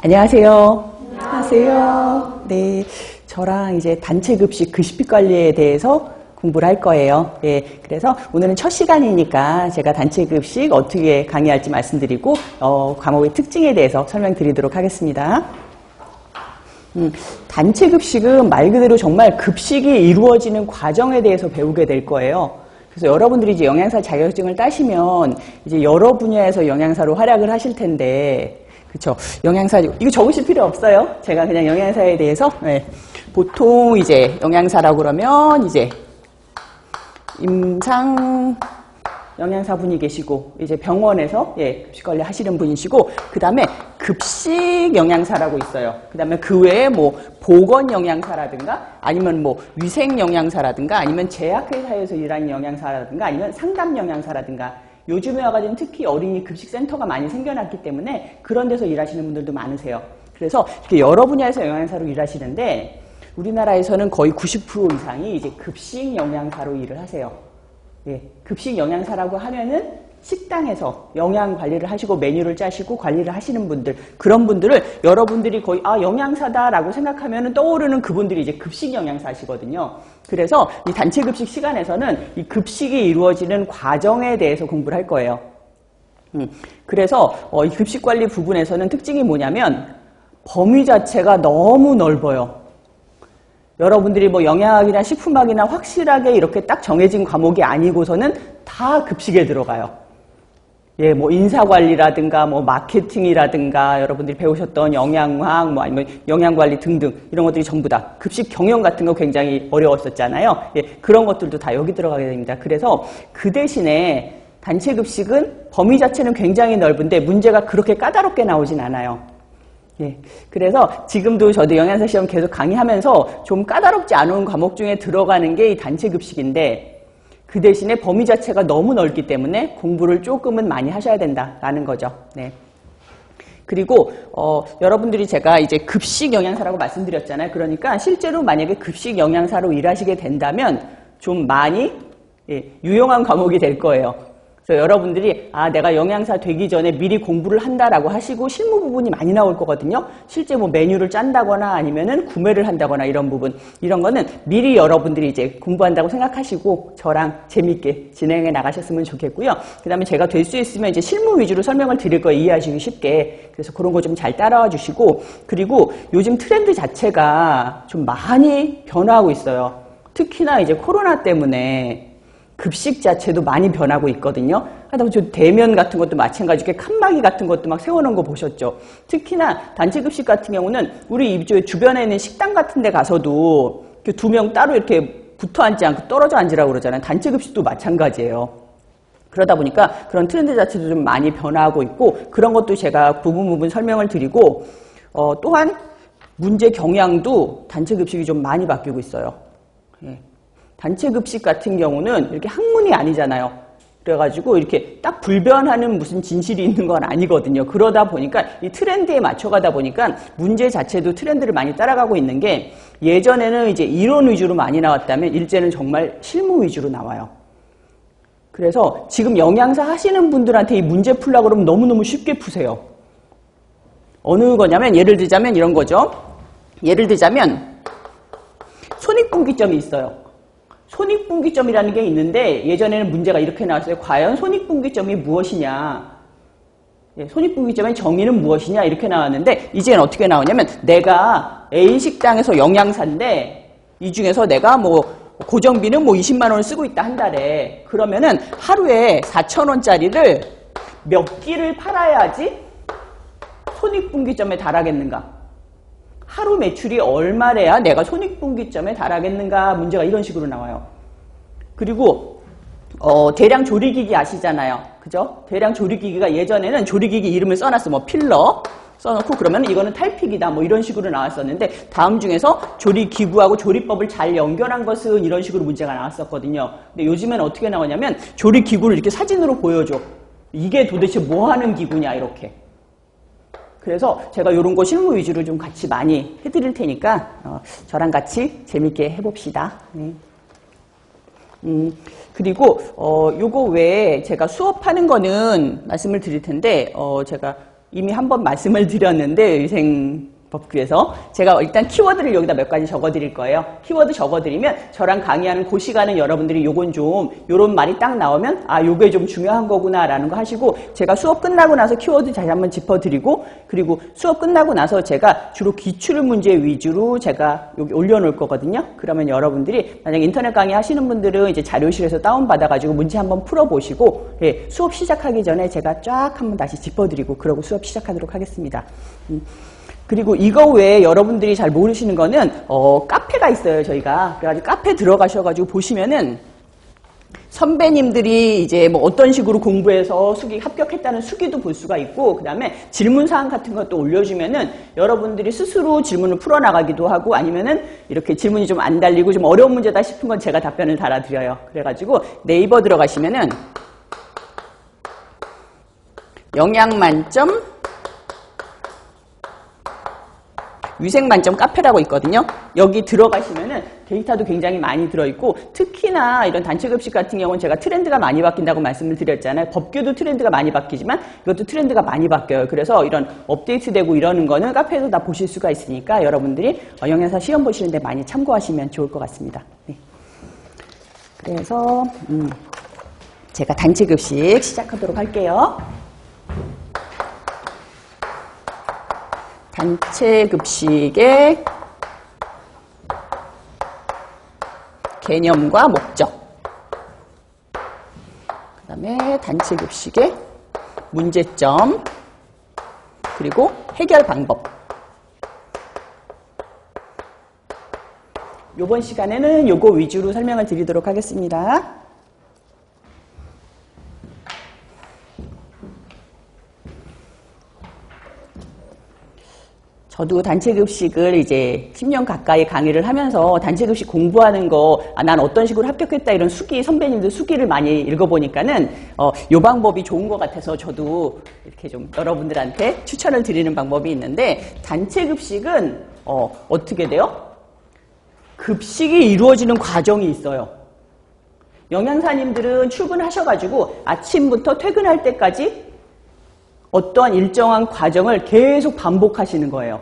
안녕하세요. 안녕하세요. 네, 저랑 이제 단체 급식 급식비 관리에 대해서 공부를 할 거예요. 네, 그래서 오늘은 첫 시간이니까 제가 단체 급식 어떻게 강의할지 말씀드리고 과목의 특징에 대해서 설명드리도록 하겠습니다. 단체 급식은 말 그대로 정말 급식이 이루어지는 과정에 대해서 배우게 될 거예요. 그래서 여러분들이 이제 영양사 자격증을 따시면 이제 여러 분야에서 영양사로 활약을 하실 텐데, 그쵸? 영양사, 이거 적으실 필요 없어요. 제가 그냥 영양사에 대해서, 네. 보통 이제 영양사라고 그러면 이제 임상 영양사 분이 계시고, 이제 병원에서, 급식 관리 하시는 분이시고, 그 다음에 급식 영양사라고 있어요. 그 다음에 그 외에 뭐, 보건 영양사라든가, 아니면 뭐, 위생 영양사라든가, 아니면 제약회사에서 일하는 영양사라든가, 아니면 상담 영양사라든가, 요즘에 와가지고 특히 어린이 급식센터가 많이 생겨났기 때문에 그런 데서 일하시는 분들도 많으세요. 그래서 이렇게 여러 분야에서 영양사로 일하시는데, 우리나라에서는 거의 90% 이상이 이제 급식 영양사로 일을 하세요. 예, 급식 영양사라고 하면은 식당에서 영양 관리를 하시고 메뉴를 짜시고 관리를 하시는 분들, 그런 분들을 여러분들이 거의 영양사다라고 생각하면은 떠오르는 그분들이 이제 급식 영양사시거든요. 그래서 이 단체 급식 시간에서는 이 급식이 이루어지는 과정에 대해서 공부를 할 거예요. 그래서 이 급식 관리 부분에서는 특징이 뭐냐면 범위 자체가 너무 넓어요. 여러분들이 뭐 영양학이나 식품학이나 확실하게 이렇게 딱 정해진 과목이 아니고서는 다 급식에 들어가요. 예, 뭐 인사관리라든가 뭐 마케팅이라든가 여러분들이 배우셨던 영양학 뭐 아니면 영양관리 등등 이런 것들이 전부 다 급식 경영 같은 거 굉장히 어려웠었잖아요. 예, 그런 것들도 다 여기 들어가게 됩니다. 그래서 그 대신에 단체 급식은 범위 자체는 굉장히 넓은데 문제가 그렇게 까다롭게 나오진 않아요. 예, 그래서 지금도 저도 영양사 시험 계속 강의하면서 좀 까다롭지 않은 과목 중에 들어가는 게 이 단체 급식인데, 그 대신에 범위 자체가 너무 넓기 때문에 공부를 조금은 많이 하셔야 된다라는 거죠. 네. 그리고 여러분들이 제가 이제 급식 영양사라고 말씀드렸잖아요. 그러니까 실제로 만약에 급식 영양사로 일하시게 된다면 좀 많이 유용한 과목이 될 거예요. 그래서 여러분들이 내가 영양사 되기 전에 미리 공부를 한다라고 하시고 실무 부분이 많이 나올 거거든요. 실제 뭐 메뉴를 짠다거나 아니면은 구매를 한다거나 이런 부분, 이런 거는 미리 여러분들이 이제 공부한다고 생각하시고 저랑 재밌게 진행해 나가셨으면 좋겠고요. 그 다음에 제가 될 수 있으면 이제 실무 위주로 설명을 드릴 거예요. 이해하시기 쉽게. 그래서 그런 거 좀 잘 따라와 주시고, 그리고 요즘 트렌드 자체가 좀 많이 변화하고 있어요. 특히나 이제 코로나 때문에 급식 자체도 많이 변하고 있거든요. 하다보니 대면 같은 것도 마찬가지로 칸막이 같은 것도 막 세워놓은 거 보셨죠. 특히나 단체 급식 같은 경우는 우리 주변에 있는 식당 같은 데 가서도 두 명 따로 이렇게 붙어 앉지 않고 떨어져 앉으라고 그러잖아요. 단체 급식도 마찬가지예요. 그러다 보니까 그런 트렌드 자체도 좀 많이 변화하고 있고, 그런 것도 제가 부분 설명을 드리고, 또한 문제 경향도 단체 급식이 좀 많이 바뀌고 있어요. 예. 단체 급식 같은 경우는 이렇게 학문이 아니잖아요. 그래가지고 이렇게 딱 불변하는 무슨 진실이 있는 건 아니거든요. 그러다 보니까 이 트렌드에 맞춰가다 보니까 문제 자체도 트렌드를 많이 따라가고 있는 게, 예전에는 이제 이론 위주로 많이 나왔다면 이제는 정말 실무 위주로 나와요. 그래서 지금 영양사 하시는 분들한테 이 문제 풀려고 그러면 너무너무 쉽게 푸세요. 어느 거냐면 예를 들자면 이런 거죠. 예를 들자면 손익분기점이 있어요. 손익분기점이라는 게 있는데 예전에는 문제가 이렇게 나왔어요. 과연 손익분기점이 무엇이냐? 손익분기점의 정의는 무엇이냐? 이렇게 나왔는데 이제는 어떻게 나오냐면, 내가 A식당에서 영양사인데 이 중에서 내가 뭐 고정비는 뭐 20만 원을 쓰고 있다 한 달에, 그러면은 하루에 4,000원짜리를 몇 끼를 팔아야지 손익분기점에 달하겠는가? 하루 매출이 얼마래야 내가 손익분기점에 달하겠는가? 문제가 이런 식으로 나와요. 그리고 대량 조리기기 아시잖아요. 그죠? 대량 조리기기가 예전에는 조리기기 이름을 써놨어. 뭐 필러 써놓고 그러면 이거는 탈픽이다 뭐 이런 식으로 나왔었는데, 다음 중에서 조리기구하고 조리법을 잘 연결한 것은 이런 식으로 문제가 나왔었거든요. 근데 요즘엔 어떻게 나오냐면 조리기구를 이렇게 사진으로 보여줘. 이게 도대체 뭐 하는 기구냐 이렇게. 그래서 제가 이런 거 실무 위주로 좀 같이 많이 해드릴 테니까 저랑 같이 재밌게 해봅시다. 네. 그리고 요거 외에 제가 수업하는 거는 말씀을 드릴 텐데 제가 이미 한번 말씀을 드렸는데 위생법규에서 제가 일단 키워드를 여기다 몇 가지 적어드릴 거예요. 키워드 적어드리면 저랑 강의하는 그 시간은 여러분들이 요건 좀 요런 말이 딱 나오면 아 요게 좀 중요한 거구나 라는 거 하시고 제가 수업 끝나고 나서 키워드 다시 한번 짚어드리고 그리고 수업 끝나고 나서 제가 주로 기출문제 위주로 제가 여기 올려놓을 거거든요. 그러면 여러분들이 만약 인터넷 강의 하시는 분들은 이제 자료실에서 다운받아가지고 문제 한번 풀어보시고 예, 수업 시작하기 전에 제가 쫙 한번 다시 짚어드리고 그러고 수업 시작하도록 하겠습니다. 그리고 이거 외에 여러분들이 잘 모르시는 거는 카페가 있어요. 저희가 그래가지고 카페 들어가셔가지고 보시면은 선배님들이 이제 뭐 어떤 식으로 공부해서 수기 합격했다는 수기도 볼 수가 있고 그 다음에 질문사항 같은 것도 올려주면은 여러분들이 스스로 질문을 풀어나가기도 하고 아니면은 이렇게 질문이 좀 안 달리고 좀 어려운 문제다 싶은 건 제가 답변을 달아드려요. 그래가지고 네이버 들어가시면은 영양만점 위생만점 카페라고 있거든요. 여기 들어가시면은 데이터도 굉장히 많이 들어있고 특히나 이런 단체급식 같은 경우는 제가 트렌드가 많이 바뀐다고 말씀을 드렸잖아요. 법규도 트렌드가 많이 바뀌지만 이것도 트렌드가 많이 바뀌어요. 그래서 이런 업데이트되고 이러는 거는 카페에서 다 보실 수가 있으니까 여러분들이 영양사 시험 보시는데 많이 참고하시면 좋을 것 같습니다. 네. 그래서 제가 단체급식 시작하도록 할게요. 단체급식의 개념과 목적, 그 다음에 단체급식의 문제점, 그리고 해결 방법. 이번 시간에는 요거 위주로 설명을 드리도록 하겠습니다. 저도 단체급식을 이제 10년 가까이 강의를 하면서 단체급식 공부하는 거, 난 어떤 식으로 합격했다 이런 수기, 선배님들 수기를 많이 읽어보니까는, 요 방법이 좋은 것 같아서 저도 이렇게 좀 여러분들한테 추천을 드리는 방법이 있는데, 단체급식은, 어떻게 돼요? 급식이 이루어지는 과정이 있어요. 영양사님들은 출근하셔가지고 아침부터 퇴근할 때까지 어떠한 일정한 과정을 계속 반복하시는 거예요.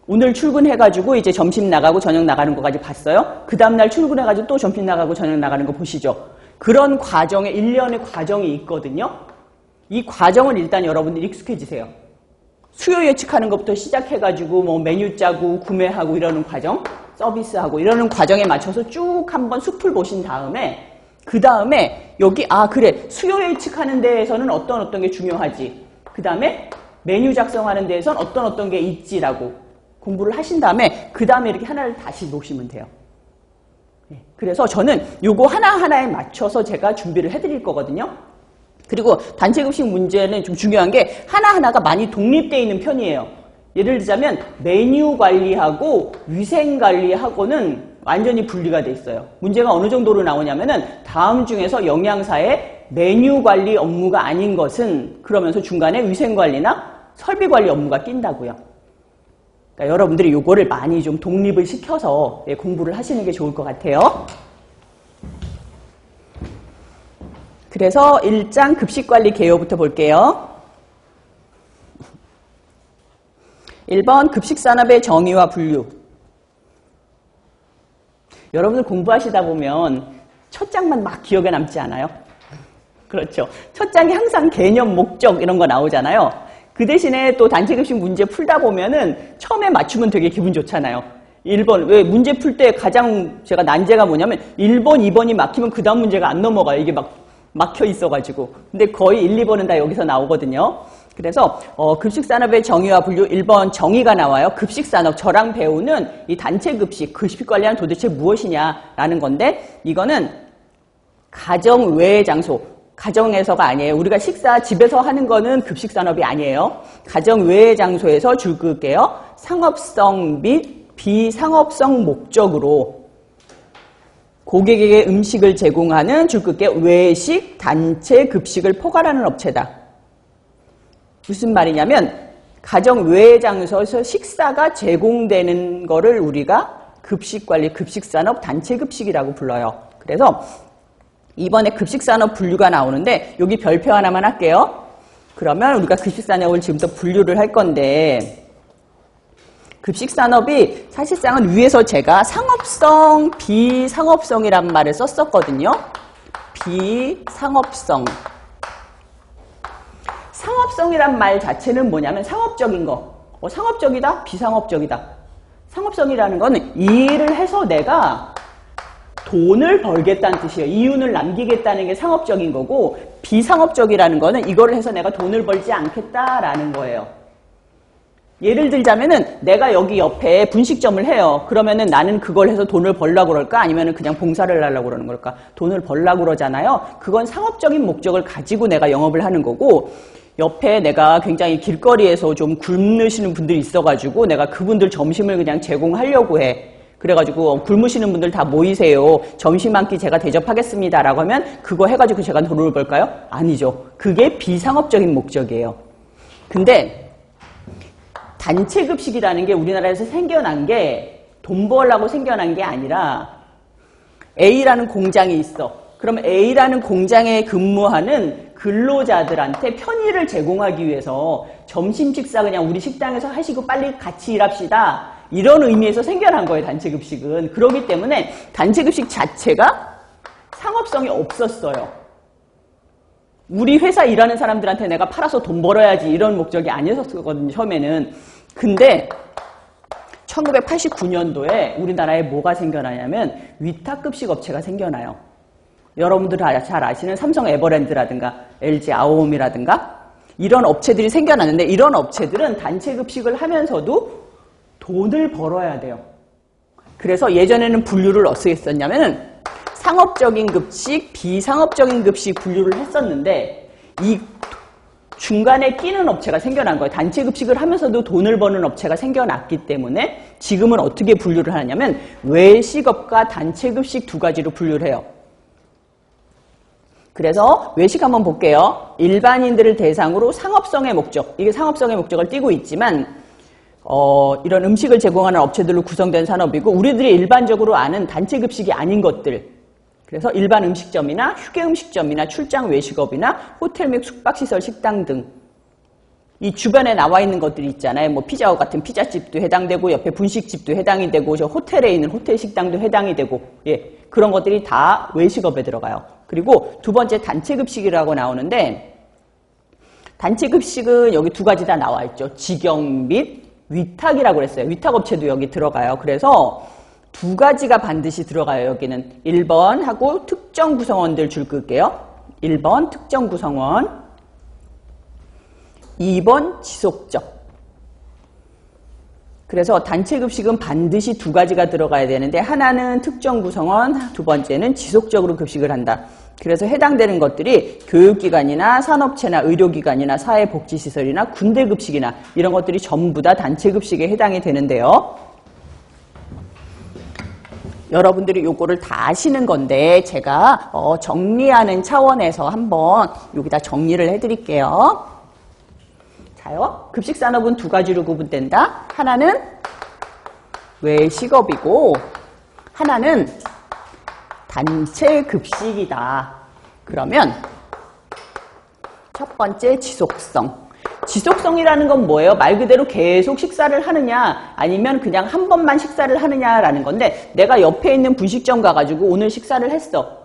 오늘 출근해가지고 이제 점심 나가고 저녁 나가는 거까지 봤어요? 그 다음날 출근해가지고 또 점심 나가고 저녁 나가는 거 보시죠? 그런 과정에 일련의 과정이 있거든요. 이 과정을 일단 여러분들이 익숙해지세요. 수요 예측하는 것부터 시작해가지고 뭐 메뉴 짜고 구매하고 이러는 과정, 서비스하고 이러는 과정에 맞춰서 쭉 한번 숲을 보신 다음에 그 다음에 여기 그래 수요 예측하는 데에서는 어떤 게 중요하지. 그 다음에 메뉴 작성하는 데에선 어떤 게 있지라고 공부를 하신 다음에 그 다음에 이렇게 하나를 다시 놓으시면 돼요. 그래서 저는 요거 하나하나에 맞춰서 제가 준비를 해드릴 거거든요. 그리고 단체급식 문제는 좀 중요한 게 하나하나가 많이 독립되어 있는 편이에요. 예를 들자면 메뉴 관리하고 위생 관리하고는 완전히 분리가 돼 있어요. 문제가 어느 정도로 나오냐면은 다음 중에서 영양사의 메뉴 관리 업무가 아닌 것은 그러면서 중간에 위생 관리나 설비 관리 업무가 낀다고요. 그러니까 여러분들이 요거를 많이 좀 독립을 시켜서 공부를 하시는 게 좋을 것 같아요. 그래서 1장 급식관리 개요부터 볼게요. 1번 급식산업의 정의와 분류. 여러분들 공부하시다 보면 첫 장만 막 기억에 남지 않아요? 그렇죠. 첫 장에 항상 개념, 목적 이런 거 나오잖아요. 그 대신에 또 단체급식 문제 풀다 보면은 처음에 맞추면 되게 기분 좋잖아요. 1번, 왜 문제 풀 때 가장 제가 난제가 뭐냐면 1번, 2번이 막히면 그 다음 문제가 안 넘어가요. 이게 막 막혀 있어가지고. 근데 거의 1, 2번은 다 여기서 나오거든요. 그래서 급식산업의 정의와 분류 1번 정의가 나와요. 급식산업, 저랑 배우는 이 단체급식, 급식관리란 도대체 무엇이냐라는 건데 이거는 가정 외의 장소, 가정에서가 아니에요. 우리가 식사 집에서 하는 거는 급식산업이 아니에요. 가정 외의 장소에서 줄 그을게요. 상업성 및 비상업성 목적으로 고객에게 음식을 제공하는 줄 그을게 외식, 단체 급식을 포괄하는 업체다. 무슨 말이냐면 가정 외의 장소에서 식사가 제공되는 거를 우리가 급식관리, 급식산업, 단체급식이라고 불러요. 그래서 이번에 급식산업 분류가 나오는데 여기 별표 하나만 할게요. 그러면 우리가 급식산업을 지금부터 분류를 할 건데, 급식산업이 사실상은 위에서 제가 상업성, 비상업성이란 말을 썼었거든요. 비상업성. 상업성이란 말 자체는 뭐냐면 상업적인 거. 상업적이다? 비상업적이다. 상업성이라는 거는 일을 해서 내가 돈을 벌겠다는 뜻이에요. 이윤을 남기겠다는 게 상업적인 거고, 비상업적이라는 거는 이거를 해서 내가 돈을 벌지 않겠다라는 거예요. 예를 들자면은 내가 여기 옆에 분식점을 해요. 그러면은 나는 그걸 해서 돈을 벌려고 그럴까? 아니면은 그냥 봉사를 하려고 그러는 걸까? 돈을 벌려고 그러잖아요. 그건 상업적인 목적을 가지고 내가 영업을 하는 거고, 옆에 내가 굉장히 길거리에서 좀 굶으시는 분들이 있어가지고 내가 그분들 점심을 그냥 제공하려고 해. 그래가지고 굶으시는 분들 다 모이세요. 점심 한 끼 제가 대접하겠습니다. 라고 하면 그거 해가지고 제가 돈을 벌까요? 아니죠. 그게 비상업적인 목적이에요. 근데 단체급식이라는 게 우리나라에서 생겨난 게 돈 벌려고 생겨난 게 아니라 A라는 공장이 있어. 그럼 A라는 공장에 근무하는 근로자들한테 편의를 제공하기 위해서 점심 식사 그냥 우리 식당에서 하시고 빨리 같이 일합시다. 이런 의미에서 생겨난 거예요, 단체급식은. 그렇기 때문에 단체급식 자체가 상업성이 없었어요. 우리 회사 일하는 사람들한테 내가 팔아서 돈 벌어야지 이런 목적이 아니었었거든요, 처음에는. 근데 1989년도에 우리나라에 뭐가 생겨나냐면 위탁급식 업체가 생겨나요. 여러분들 잘 아시는 삼성 에버랜드라든가 LG 아오홈이라든가 이런 업체들이 생겨났는데, 이런 업체들은 단체급식을 하면서도 돈을 벌어야 돼요. 그래서 예전에는 분류를 어떻게 했었냐면은 상업적인 급식, 비상업적인 급식 분류를 했었는데, 이 중간에 끼는 업체가 생겨난 거예요. 단체급식을 하면서도 돈을 버는 업체가 생겨났기 때문에 지금은 어떻게 분류를 하냐면 외식업과 단체급식 두 가지로 분류를 해요. 그래서 외식 한번 볼게요. 일반인들을 대상으로 상업성의 목적, 이게 상업성의 목적을 띠고 있지만 이런 음식을 제공하는 업체들로 구성된 산업이고, 우리들이 일반적으로 아는 단체급식이 아닌 것들, 그래서 일반 음식점이나 휴게 음식점이나 출장 외식업이나 호텔 및 숙박시설 식당 등 이 주변에 나와 있는 것들이 있잖아요. 뭐 피자헛 같은 피자집도 해당되고, 옆에 분식집도 해당이 되고, 저 호텔에 있는 호텔 식당도 해당이 되고, 예, 그런 것들이 다 외식업에 들어가요. 그리고 두 번째 단체급식이라고 나오는데, 단체급식은 여기 두 가지 다 나와 있죠. 직영 및 위탁이라고 그랬어요. 위탁업체도 여기 들어가요. 그래서 두 가지가 반드시 들어가요. 여기는 1번 하고 특정 구성원들 줄 끌게요. 1번 특정 구성원, 2번 지속적. 그래서 단체급식은 반드시 두 가지가 들어가야 되는데, 하나는 특정 구성원, 두 번째는 지속적으로 급식을 한다. 그래서 해당되는 것들이 교육기관이나 산업체나 의료기관이나 사회복지시설이나 군대급식이나 이런 것들이 전부 다 단체급식에 해당이 되는데요. 여러분들이 요거를 다 아시는 건데 제가 정리하는 차원에서 한번 여기다 정리를 해드릴게요. 자요, 급식산업은 두 가지로 구분된다. 하나는 외식업이고 하나는 단체급식이다. 그러면 첫 번째 지속성. 지속성이라는 건 뭐예요? 말 그대로 계속 식사를 하느냐 아니면 그냥 한 번만 식사를 하느냐라는 건데, 내가 옆에 있는 분식점 가가지고 오늘 식사를 했어.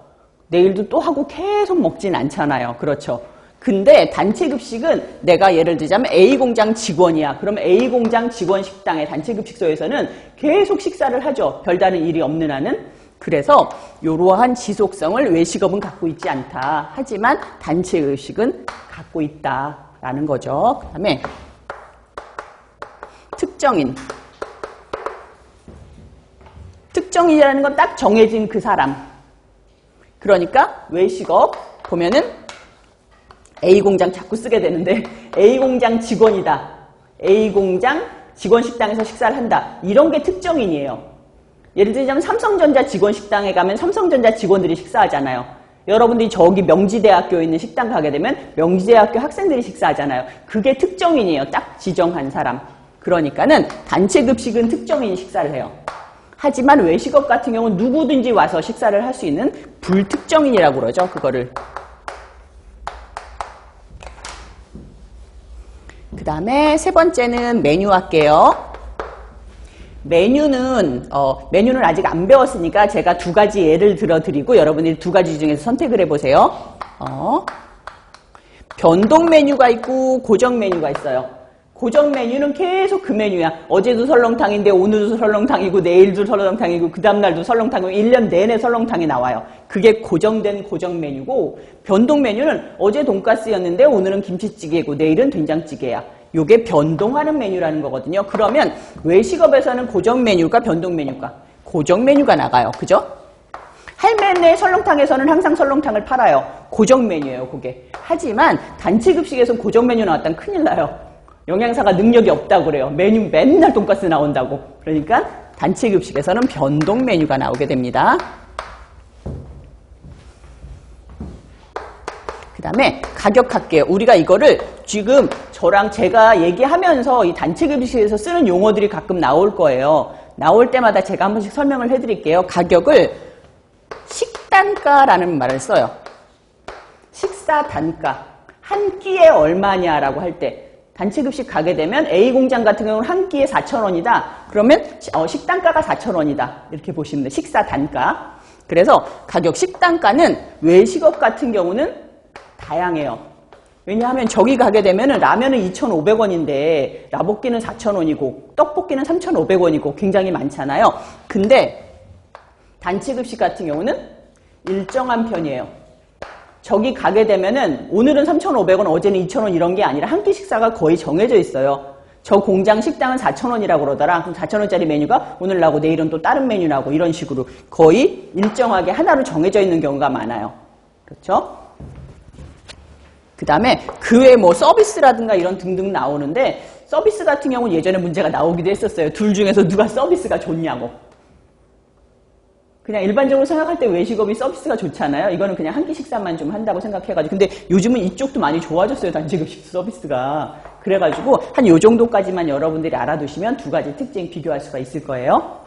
내일도 또 하고 계속 먹진 않잖아요. 그렇죠? 근데 단체급식은 내가 예를 들자면 A공장 직원이야. 그럼 A공장 직원 식당의 단체급식소에서는 계속 식사를 하죠. 별다른 일이 없는 한은. 그래서 이러한 지속성을 외식업은 갖고 있지 않다. 하지만 단체급식은 갖고 있다라는 거죠. 그 다음에 특정인. 특정인이라는 건 딱 정해진 그 사람. 그러니까 외식업 보면은 A공장 자꾸 쓰게 되는데, A공장 직원이다. A공장 직원 식당에서 식사를 한다. 이런 게 특정인이에요. 예를 들자면 삼성전자 직원 식당에 가면 삼성전자 직원들이 식사하잖아요. 여러분들이 저기 명지대학교에 있는 식당 가게 되면 명지대학교 학생들이 식사하잖아요. 그게 특정인이에요. 딱 지정한 사람. 그러니까는 단체급식은 특정인이 식사를 해요. 하지만 외식업 같은 경우는 누구든지 와서 식사를 할 수 있는 불특정인이라고 그러죠. 그거를. 그 다음에 세 번째는 메뉴 할게요. 메뉴는 아직 안 배웠으니까 제가 두 가지 예를 들어드리고 여러분들이 두 가지 중에서 선택을 해보세요. 변동 메뉴가 있고 고정 메뉴가 있어요. 고정 메뉴는 계속 그 메뉴야. 어제도 설렁탕인데 오늘도 설렁탕이고 내일도 설렁탕이고 그 다음날도 설렁탕이고 1년 내내 설렁탕이 나와요. 그게 고정된 고정 메뉴고, 변동 메뉴는 어제 돈가스였는데 오늘은 김치찌개고 내일은 된장찌개야. 요게 변동하는 메뉴라는 거거든요. 그러면 외식업에서는 고정 메뉴가 변동 메뉴가? 고정 메뉴가 나가요. 그죠? 할매네 설렁탕에서는 항상 설렁탕을 팔아요. 고정 메뉴예요, 그게. 하지만 단체급식에서 고정 메뉴 나왔다면 큰일 나요. 영양사가 능력이 없다고 그래요. 메뉴 맨날 돈가스 나온다고. 그러니까 단체급식에서는 변동 메뉴가 나오게 됩니다. 그 다음에 가격 할게요. 우리가 이거를 지금 저랑 제가 얘기하면서 이 단체급식에서 쓰는 용어들이 가끔 나올 거예요. 나올 때마다 제가 한 번씩 설명을 해드릴게요. 가격을 식단가라는 말을 써요. 식사 단가. 한 끼에 얼마냐라고 할 때 단체급식 가게 되면 A 공장 같은 경우는 한 끼에 4,000원이다. 그러면 식단가가 4,000원이다. 이렇게 보시면 돼요. 식사 단가. 그래서 가격 식단가는 외식업 같은 경우는 다양해요. 왜냐하면 저기 가게 되면은 라면은 2,500원인데 라볶이는 4,000원이고 떡볶이는 3,500원이고 굉장히 많잖아요. 근데 단체급식 같은 경우는 일정한 편이에요. 저기 가게 되면은 오늘은 3,500원, 어제는 2,000원 이런 게 아니라 한 끼 식사가 거의 정해져 있어요. 저 공장 식당은 4,000원이라고 그러더라. 그럼 4,000원짜리 메뉴가 오늘 나고 내일은 또 다른 메뉴 나고 이런 식으로 거의 일정하게 하나로 정해져 있는 경우가 많아요. 그렇죠? 그 다음에 그 외에 뭐 서비스라든가 이런 등등 나오는데 서비스 같은 경우는 예전에 문제가 나오기도 했었어요. 둘 중에서 누가 서비스가 좋냐고. 그냥 일반적으로 생각할 때 외식업이 서비스가 좋잖아요. 이거는 그냥 한 끼 식사만 좀 한다고 생각해가지고. 근데 요즘은 이쪽도 많이 좋아졌어요. 단체급식 서비스가. 그래가지고 한 요 정도까지만 여러분들이 알아두시면 두 가지 특징 비교할 수가 있을 거예요.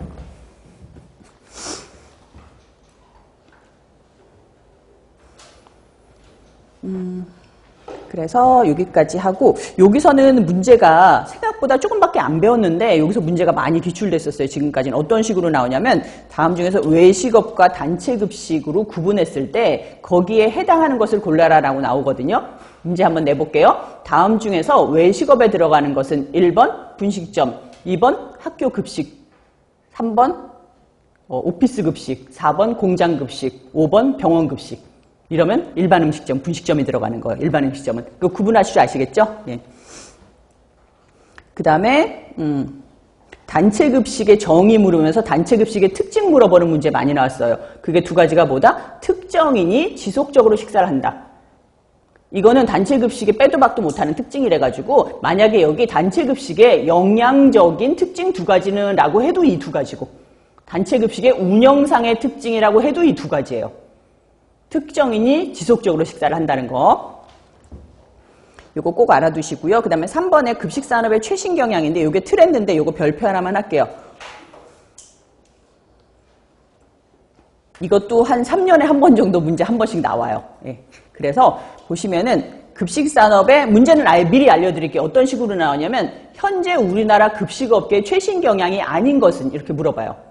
그래서 여기까지 하고, 여기서는 문제가 생각보다 조금밖에 안 배웠는데 여기서 문제가 많이 기출됐었어요. 지금까지는 어떤 식으로 나오냐면 다음 중에서 외식업과 단체급식으로 구분했을 때 거기에 해당하는 것을 골라라 라고 나오거든요. 문제 한번 내볼게요. 다음 중에서 외식업에 들어가는 것은 1번 분식점, 2번 학교급식, 3번 오피스급식, 4번 공장급식, 5번 병원급식. 이러면 일반 음식점, 분식점이 들어가는 거예요. 일반 음식점은. 그거 구분하실 줄 아시겠죠? 예. 그 다음에 단체급식의 정의 물으면서 단체급식의 특징 물어보는 문제 많이 나왔어요. 그게 두 가지가 뭐다? 특정인이 지속적으로 식사를 한다. 이거는 단체급식에 빼도 박도 못하는 특징이래가지고 만약에 여기 단체급식의 영양적인 특징 두 가지는 라고 해도 이 두 가지고 단체급식의 운영상의 특징이라고 해도 이 두 가지예요. 특정인이 지속적으로 식사를 한다는 거. 요거 꼭 알아두시고요. 그 다음에 3번에 급식산업의 최신 경향인데 요게 트렌드인데 요거 별표 하나만 할게요. 이것도 한 3년에 한 번 정도 문제 한 번씩 나와요. 예. 그래서 보시면은 급식산업의 문제는 아예 미리 알려드릴게요. 어떤 식으로 나오냐면 현재 우리나라 급식업계의 최신 경향이 아닌 것은 이렇게 물어봐요.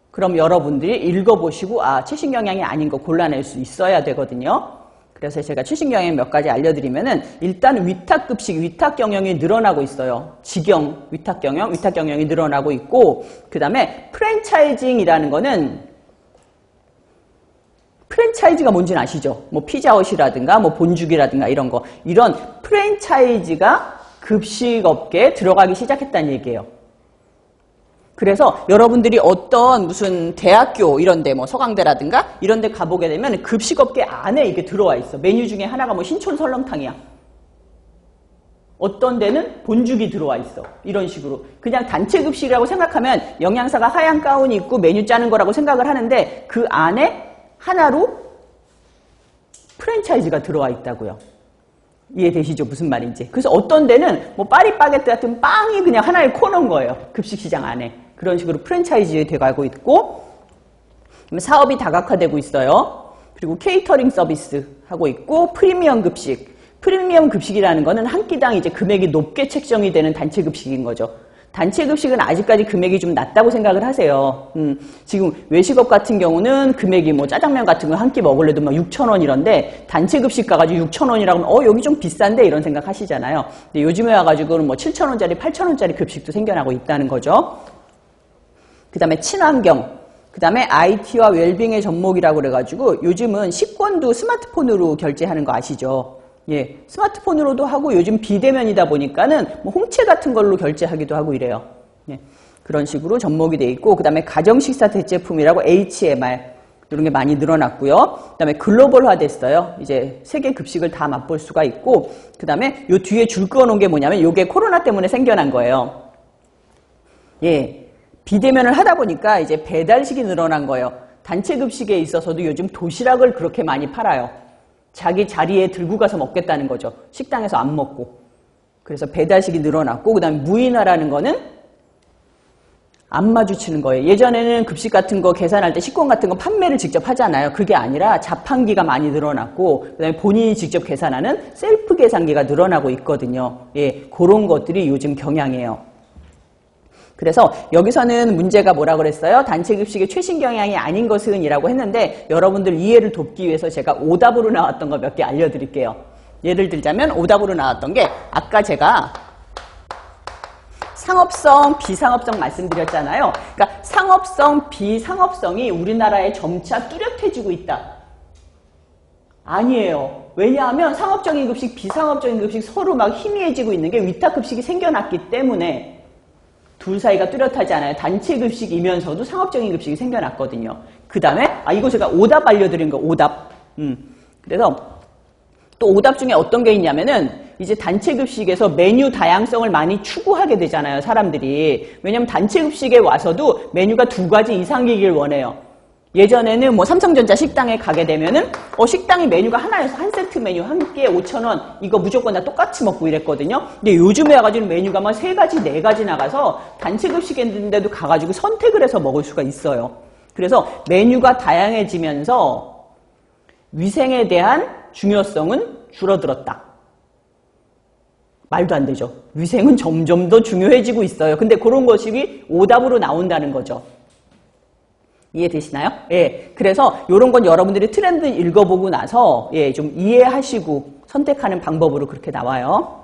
그럼 여러분들이 읽어보시고 최신 경향이 아닌 거 골라낼 수 있어야 되거든요. 그래서 제가 최신 경향 몇 가지 알려드리면은 일단 위탁급식, 위탁 경영이 늘어나고 있어요. 직영, 위탁 경영이 늘어나고 있고 그 다음에 프랜차이징이라는 거는 프랜차이즈가 뭔지는 아시죠? 뭐 피자헛이라든가 뭐 본죽이라든가 이런 거. 이런 프랜차이즈가 급식업계에 들어가기 시작했다는 얘기예요. 그래서 여러분들이 어떤 무슨 대학교 이런데 뭐 서강대라든가 이런데 가보게 되면 급식업계 안에 이게 들어와 있어. 메뉴 중에 하나가 뭐 신촌 설렁탕이야. 어떤 데는 본죽이 들어와 있어. 이런 식으로. 그냥 단체 급식이라고 생각하면 영양사가 하얀 가운이 있고 메뉴 짜는 거라고 생각을 하는데 그 안에 하나로 프랜차이즈가 들어와 있다고요. 이해되시죠? 무슨 말인지. 그래서 어떤 데는 뭐 파리바게뜨 같은 빵이 그냥 하나의 코너인 거예요. 급식시장 안에. 그런 식으로 프랜차이즈 돼가고 있고 사업이 다각화되고 있어요. 그리고 케이터링 서비스 하고 있고 프리미엄 급식. 프리미엄 급식이라는 거는 한 끼당 이제 금액이 높게 책정이 되는 단체 급식인 거죠. 단체 급식은 아직까지 금액이 좀 낮다고 생각을 하세요. 지금 외식업 같은 경우는 금액이 뭐 짜장면 같은 거 한 끼 먹으려도 막 6,000원 이런데 단체 급식 가가지고 6,000원이라고 하면 여기 좀 비싼데 이런 생각 하시잖아요. 근데 요즘에 와가지고는 뭐 7,000원짜리, 8,000원짜리 급식도 생겨나고 있다는 거죠. 그 다음에 친환경, 그 다음에 IT와 웰빙의 접목이라고 그래가지고 요즘은 식권도 스마트폰으로 결제하는 거 아시죠? 예, 스마트폰으로도 하고 요즘 비대면이다 보니까는 뭐 홍채 같은 걸로 결제하기도 하고 이래요. 예, 그런 식으로 접목이 돼 있고, 그 다음에 가정식사 대체품이라고 HMR 이런 게 많이 늘어났고요. 그 다음에 글로벌화 됐어요. 이제 세계 급식을 다 맛볼 수가 있고, 그 다음에 요 뒤에 줄 그어놓은 게 뭐냐면 요게 코로나 때문에 생겨난 거예요. 예, 비대면을 하다 보니까 이제 배달식이 늘어난 거예요. 단체 급식에 있어서도 요즘 도시락을 그렇게 많이 팔아요. 자기 자리에 들고 가서 먹겠다는 거죠. 식당에서 안 먹고. 그래서 배달식이 늘어났고, 그 다음에 무인화라는 거는 안 마주치는 거예요. 예전에는 급식 같은 거 계산할 때 식권 같은 거 판매를 직접 하잖아요. 그게 아니라 자판기가 많이 늘어났고, 그 다음에 본인이 직접 계산하는 셀프 계산기가 늘어나고 있거든요. 예, 그런 것들이 요즘 경향이에요. 그래서 여기서는 문제가 뭐라 그랬어요? 단체 급식의 최신 경향이 아닌 것은 이라고 했는데 여러분들 이해를 돕기 위해서 제가 오답으로 나왔던 거 몇 개 알려드릴게요. 예를 들자면 오답으로 나왔던 게 아까 제가 상업성, 비상업성 말씀드렸잖아요. 그러니까 상업성, 비상업성이 우리나라에 점차 뚜렷해지고 있다. 아니에요. 왜냐하면 상업적인 급식, 비상업적인 급식 서로 막 희미해지고 있는 게 위탁급식이 생겨났기 때문에 둘 사이가 뚜렷하지 않아요. 단체 급식이면서도 상업적인 급식이 생겨났거든요. 그 다음에 이거 제가 오답 알려드린 거 오답. 그래서 또 오답 중에 어떤 게 있냐면은 이제 단체 급식에서 메뉴 다양성을 많이 추구하게 되잖아요. 사람들이. 왜냐면 단체 급식에 와서도 메뉴가 2가지 이상이길 원해요. 예전에는 뭐 삼성전자 식당에 가게 되면은 식당이 메뉴가 하나여서 한 세트 메뉴 한 끼에 5,000원 이거 무조건 다 똑같이 먹고 이랬거든요. 근데 요즘에 와가지고 메뉴가 막 3가지, 4가지 나가서 단체 급식인데도 가가지고 선택을 해서 먹을 수가 있어요. 그래서 메뉴가 다양해지면서 위생에 대한 중요성은 줄어들었다. 말도 안 되죠. 위생은 점점 더 중요해지고 있어요. 근데 그런 것이 오답으로 나온다는 거죠. 이해되시나요? 예. 그래서 이런 건 여러분들이 트렌드 읽어보고 나서 예, 좀 이해하시고 선택하는 방법으로 그렇게 나와요.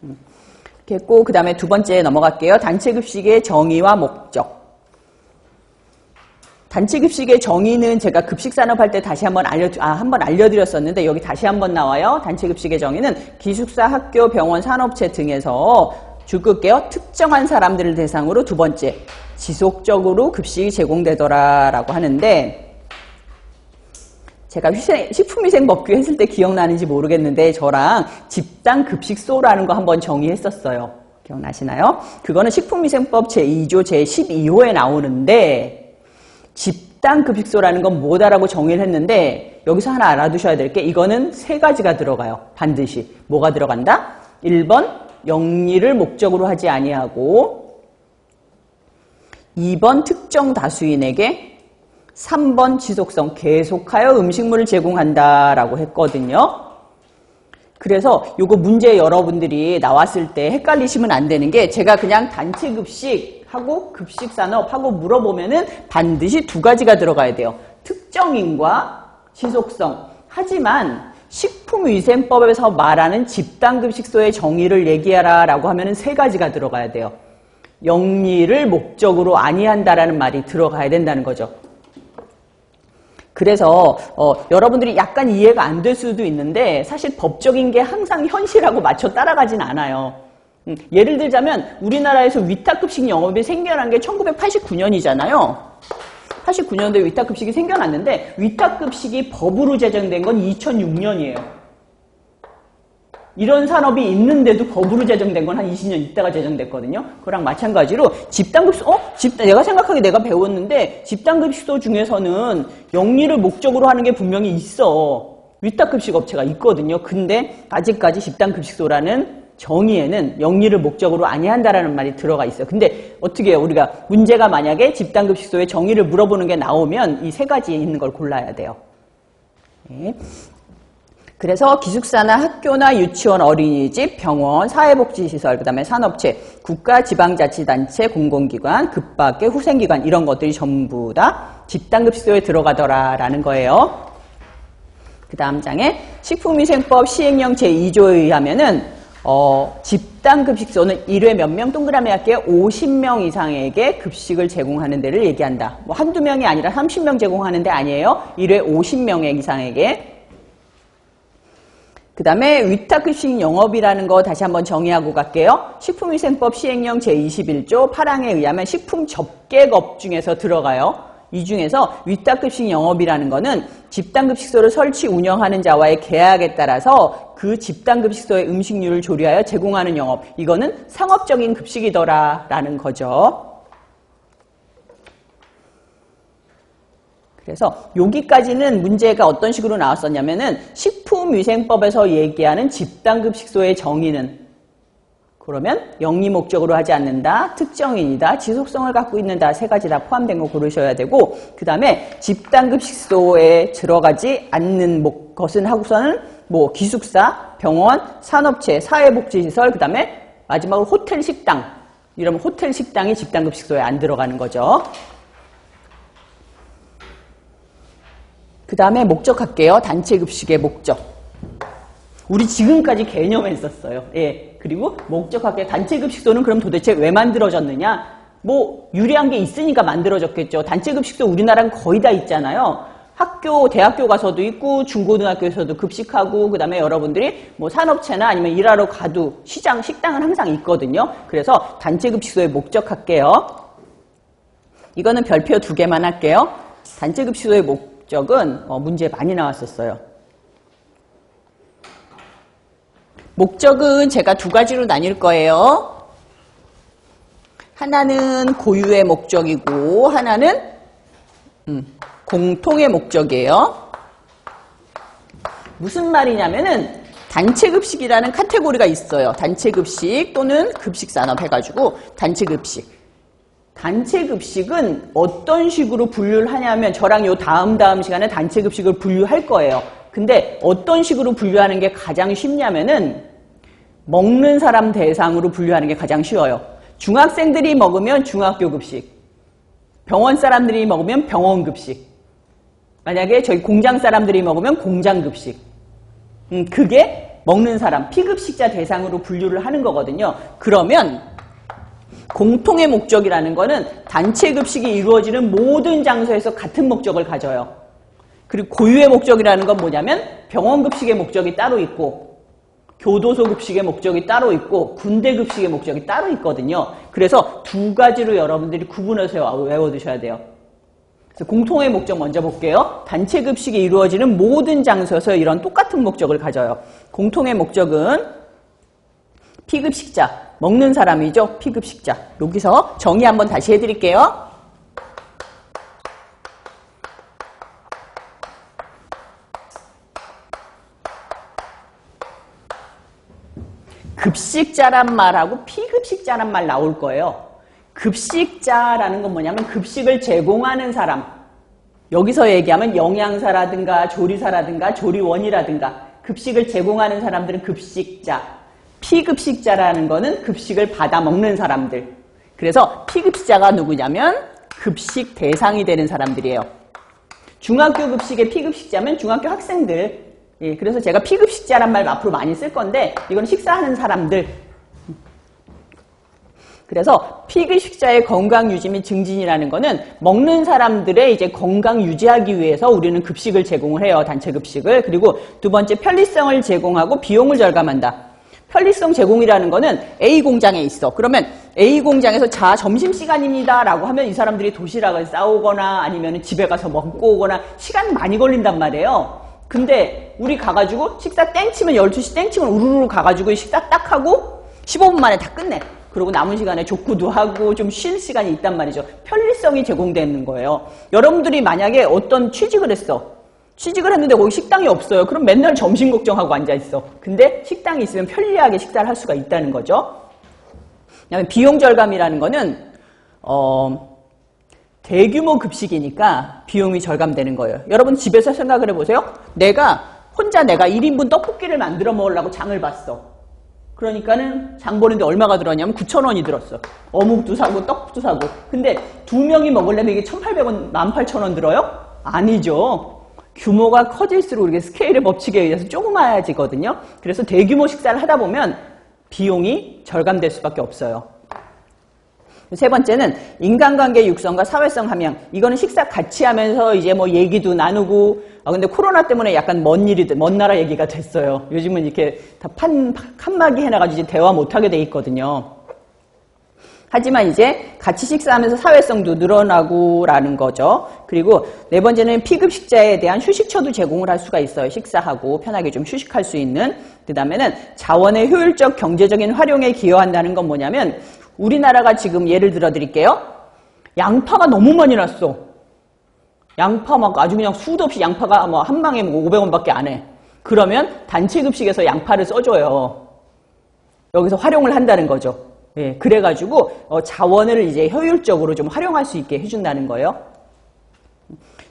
이렇게 했고 그 다음에 두 번째 넘어갈게요. 단체 급식의 정의와 목적. 단체 급식의 정의는 제가 급식산업 할 때 다시 한번 알려드렸었는데 여기 다시 한번 나와요. 단체 급식의 정의는 기숙사, 학교, 병원, 산업체 등에서 줄 끌게요. 특정한 사람들을 대상으로 두 번째 지속적으로 급식이 제공되더라라고 하는데 제가 식품위생법규 했을 때 기억나는지 모르겠는데 저랑 집단급식소라는 거 한번 정의했었어요. 기억나시나요? 그거는 식품위생법 제2조 제12호에 나오는데 집단급식소라는 건 뭐다라고 정의를 했는데 여기서 하나 알아두셔야 될 게 이거는 3가지가 들어가요. 반드시. 뭐가 들어간다? 1번 영리를 목적으로 하지 아니하고 2번 특정 다수인에게 3번 지속성 계속하여 음식물을 제공한다라고 했거든요. 그래서 요거 문제 여러분들이 나왔을 때 헷갈리시면 안 되는 게 제가 그냥 단체 급식하고 급식산업하고 물어보면은 반드시 2가지가 들어가야 돼요. 특정인과 지속성. 하지만 식품위생법에서 말하는 집단급식소의 정의를 얘기하라 라고 하면은 3가지가 들어가야 돼요. 영리를 목적으로 아니한다라는 말이 들어가야 된다는 거죠. 그래서 여러분들이 약간 이해가 안 될 수도 있는데 사실 법적인 게 항상 현실하고 맞춰 따라가진 않아요. 예를 들자면 우리나라에서 위탁급식 영업이 생겨난 게 1989년이잖아요. 89년도에 위탁급식이 생겨났는데 위탁급식이 법으로 제정된 건 2006년이에요. 이런 산업이 있는데도 법으로 제정된 건 한 20년 있다가 제정됐거든요. 그랑 마찬가지로 집단급식소, 내가 생각하기에 내가 배웠는데 집단급식소 중에서는 영리를 목적으로 하는 게 분명히 있어. 위탁급식 업체가 있거든요. 근데 아직까지 집단급식소라는 정의에는 영리를 목적으로 아니한다라는 말이 들어가 있어요. 근데 어떻게 해요? 우리가 문제가 만약에 집단급식소의 정의를 물어보는 게 나오면 이 3가지에 있는 걸 골라야 돼요. 네. 그래서 기숙사나 학교나 유치원, 어린이집, 병원, 사회복지시설, 그다음에 산업체, 국가, 지방자치단체, 공공기관, 급박계, 후생기관 이런 것들이 전부 다 집단급식소에 들어가더라라는 거예요. 그 다음 장에 식품위생법 시행령 제2조에 의하면은 집단급식소는 1회 몇 명? 동그라미 할게요. 50명 이상에게 급식을 제공하는 데를 얘기한다. 뭐 한두 명이 아니라 30명 제공하는 데 아니에요. 1회 50명 이상에게. 그 다음에 위탁급식 영업이라는 거 다시 한번 정의하고 갈게요. 식품위생법 시행령 제21조 8항에 의하면 식품 접객업 중에서 들어가요. 이 중에서 위탁급식 영업이라는 거는 집단급식소를 설치 운영하는 자와의 계약에 따라서 그 집단급식소의 음식류를 조리하여 제공하는 영업, 이거는 상업적인 급식이더라라는 거죠. 그래서 여기까지는 문제가 어떤 식으로 나왔었냐면은 식품위생법에서 얘기하는 집단급식소의 정의는 그러면 영리 목적으로 하지 않는다, 특정인이다, 지속성을 갖고 있는다, 세 가지 다 포함된 거 고르셔야 되고, 그 다음에 집단급식소에 들어가지 않는 것은 하고서는 뭐 기숙사, 병원, 산업체, 사회복지시설, 그 다음에 마지막으로 호텔 식당. 이러면 호텔 식당이 집단급식소에 안 들어가는 거죠. 그 다음에 목적 할게요. 단체급식의 목적. 우리 지금까지 개념했었어요. 예. 그리고 목적학계 단체급식소는 그럼 도대체 왜 만들어졌느냐? 뭐 유리한 게 있으니까 만들어졌겠죠. 단체급식소 우리나라는 거의 다 있잖아요. 학교, 대학교 가서도 있고 중고등학교에서도 급식하고 그다음에 여러분들이 뭐 산업체나 아니면 일하러 가도 시장, 식당은 항상 있거든요. 그래서 단체급식소의 목적할게요. 이거는 별표 2개만 할게요. 단체급식소의 목적은 문제 많이 나왔었어요. 목적은 제가 2가지로 나뉠 거예요. 하나는 고유의 목적이고 하나는 공통의 목적이에요. 무슨 말이냐면은 단체급식이라는 카테고리가 있어요. 단체급식 또는 급식산업 해가지고 단체급식. 단체급식은 어떤 식으로 분류를 하냐면 저랑 요 다음 시간에 단체급식을 분류할 거예요. 근데 어떤 식으로 분류하는 게 가장 쉽냐면은 먹는 사람 대상으로 분류하는 게 가장 쉬워요. 중학생들이 먹으면 중학교 급식, 병원 사람들이 먹으면 병원 급식, 만약에 저희 공장 사람들이 먹으면 공장 급식. 그게 먹는 사람, 피급식자 대상으로 분류를 하는 거거든요. 그러면 공통의 목적이라는 거는 단체 급식이 이루어지는 모든 장소에서 같은 목적을 가져요. 그리고 고유의 목적이라는 건 뭐냐면 병원 급식의 목적이 따로 있고 교도소 급식의 목적이 따로 있고 군대 급식의 목적이 따로 있거든요. 그래서 2가지로 여러분들이 구분해서 외워두셔야 돼요. 그래서 공통의 목적 먼저 볼게요. 단체 급식이 이루어지는 모든 장소에서 이런 똑같은 목적을 가져요. 공통의 목적은 피급식자, 먹는 사람이죠. 피급식자. 여기서 정의 한번 다시 해드릴게요. 급식자란 말하고 피급식자란 말 나올 거예요. 급식자라는 건 뭐냐면 급식을 제공하는 사람. 여기서 얘기하면 영양사라든가 조리사라든가 조리원이라든가 급식을 제공하는 사람들은 급식자. 피급식자라는 거는 급식을 받아 먹는 사람들. 그래서 피급식자가 누구냐면 급식 대상이 되는 사람들이에요. 중학교 급식의 피급식자면 중학교 학생들. 예, 그래서 제가 피급식자란 말 앞으로 많이 쓸 건데 이건 식사하는 사람들. 그래서 피급식자의 건강 유지 및 증진이라는 거는 먹는 사람들의 이제 건강 유지하기 위해서 우리는 급식을 제공을 해요. 단체 급식을. 그리고 2번째 편리성을 제공하고 비용을 절감한다. 편리성 제공이라는 거는 A 공장에 있어. 그러면 A 공장에서 자 점심시간입니다 라고 하면 이 사람들이 도시락을 싸오거나 아니면 집에 가서 먹고 오거나 시간 많이 걸린단 말이에요. 근데 우리 가가지고 식사 땡치면 12시 땡치면 우르르 가가지고 식사 딱 하고 15분 만에 다 끝내. 그리고 남은 시간에 족구도 하고 좀 쉴 시간이 있단 말이죠. 편리성이 제공되는 거예요. 여러분들이 만약에 어떤 취직을 했어. 취직을 했는데 거기 식당이 없어요. 그럼 맨날 점심 걱정하고 앉아있어. 근데 식당이 있으면 편리하게 식사를 할 수가 있다는 거죠. 그다음에 비용 절감이라는 거는 대규모 급식이니까 비용이 절감되는 거예요. 여러분 집에서 생각을 해보세요. 내가 혼자 내가 1인분 떡볶이를 만들어 먹으려고 장을 봤어. 그러니까는 장 보는데 얼마가 들었냐면 9,000원이 들었어. 어묵도 사고 떡도 사고. 근데 2명이 먹으려면 이게 1,800원, 18,000원 들어요? 아니죠. 규모가 커질수록 이게 스케일의 법칙에 의해서 조그마해지거든요. 그래서 대규모 식사를 하다 보면 비용이 절감될 수밖에 없어요. 세 번째는 인간관계 육성과 사회성 함양. 이거는 식사 같이 하면서 이제 뭐 얘기도 나누고, 근데 코로나 때문에 약간 먼 나라 얘기가 됐어요. 요즘은 이렇게 다 칸막이 해놔가지고 이제 대화 못하게 돼 있거든요. 하지만 이제 같이 식사하면서 사회성도 늘어나고라는 거죠. 그리고 네 번째는 피급식자에 대한 휴식처도 제공을 할 수가 있어요. 식사하고 편하게 좀 휴식할 수 있는. 그 다음에는 자원의 효율적 경제적인 활용에 기여한다는 건 뭐냐면 우리나라가 지금 예를 들어 드릴게요. 양파가 너무 많이 났어. 양파 막 아주 그냥 수도 없이 양파가 뭐 한 망에 500원밖에 안 해. 그러면 단체급식에서 양파를 써줘요. 여기서 활용을 한다는 거죠. 예, 그래가지고 자원을 이제 효율적으로 좀 활용할 수 있게 해준다는 거예요.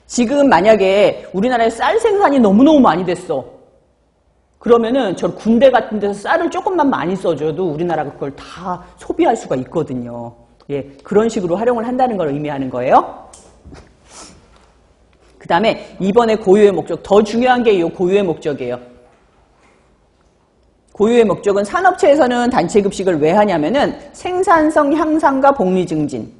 지금 만약에 우리나라에 쌀 생산이 너무너무 많이 됐어. 그러면은 저 군대 같은 데서 쌀을 조금만 많이 써줘도 우리나라가 그걸 다 소비할 수가 있거든요. 예, 그런 식으로 활용을 한다는 걸 의미하는 거예요. 그 다음에 이번에 고유의 목적, 더 중요한 게 이 고유의 목적이에요. 고유의 목적은 산업체에서는 단체급식을 왜 하냐면은 생산성 향상과 복리 증진.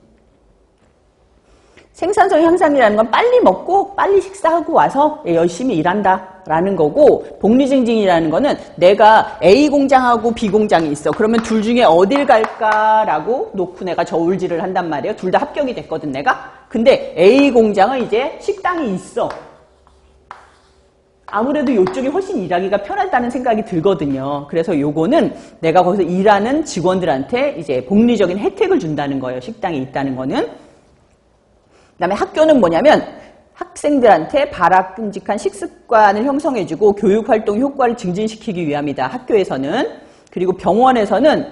생산성 향상이라는 건 빨리 먹고 빨리 식사하고 와서 열심히 일한다라는 거고, 복리 증진이라는 거는 내가 A 공장하고 B 공장이 있어. 그러면 둘 중에 어딜 갈까라고 놓고 내가 저울질을 한단 말이에요. 둘 다 합격이 됐거든 내가. 근데 A 공장은 이제 식당이 있어. 아무래도 이쪽이 훨씬 일하기가 편하다는 생각이 들거든요. 그래서 요거는 내가 거기서 일하는 직원들한테 이제 복리적인 혜택을 준다는 거예요. 식당이 있다는 거는. 그 다음에 학교는 뭐냐면 학생들한테 바람직한 식습관을 형성해주고 교육활동 효과를 증진시키기 위함이다. 학교에서는. 그리고 병원에서는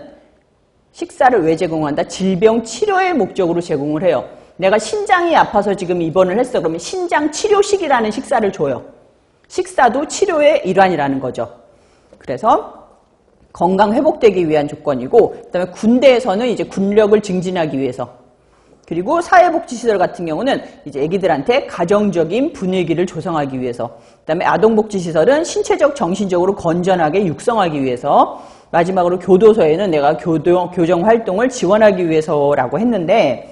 식사를 왜 제공한다? 질병 치료의 목적으로 제공을 해요. 내가 신장이 아파서 지금 입원을 했어. 그러면 신장 치료식이라는 식사를 줘요. 식사도 치료의 일환이라는 거죠. 그래서 건강 회복되기 위한 조건이고, 그 다음에 군대에서는 이제 군력을 증진하기 위해서, 그리고 사회복지시설 같은 경우는 이제 애기들한테 가정적인 분위기를 조성하기 위해서, 그 다음에 아동복지시설은 신체적, 정신적으로 건전하게 육성하기 위해서, 마지막으로 교도소에는 내가 교정활동을 지원하기 위해서라고 했는데,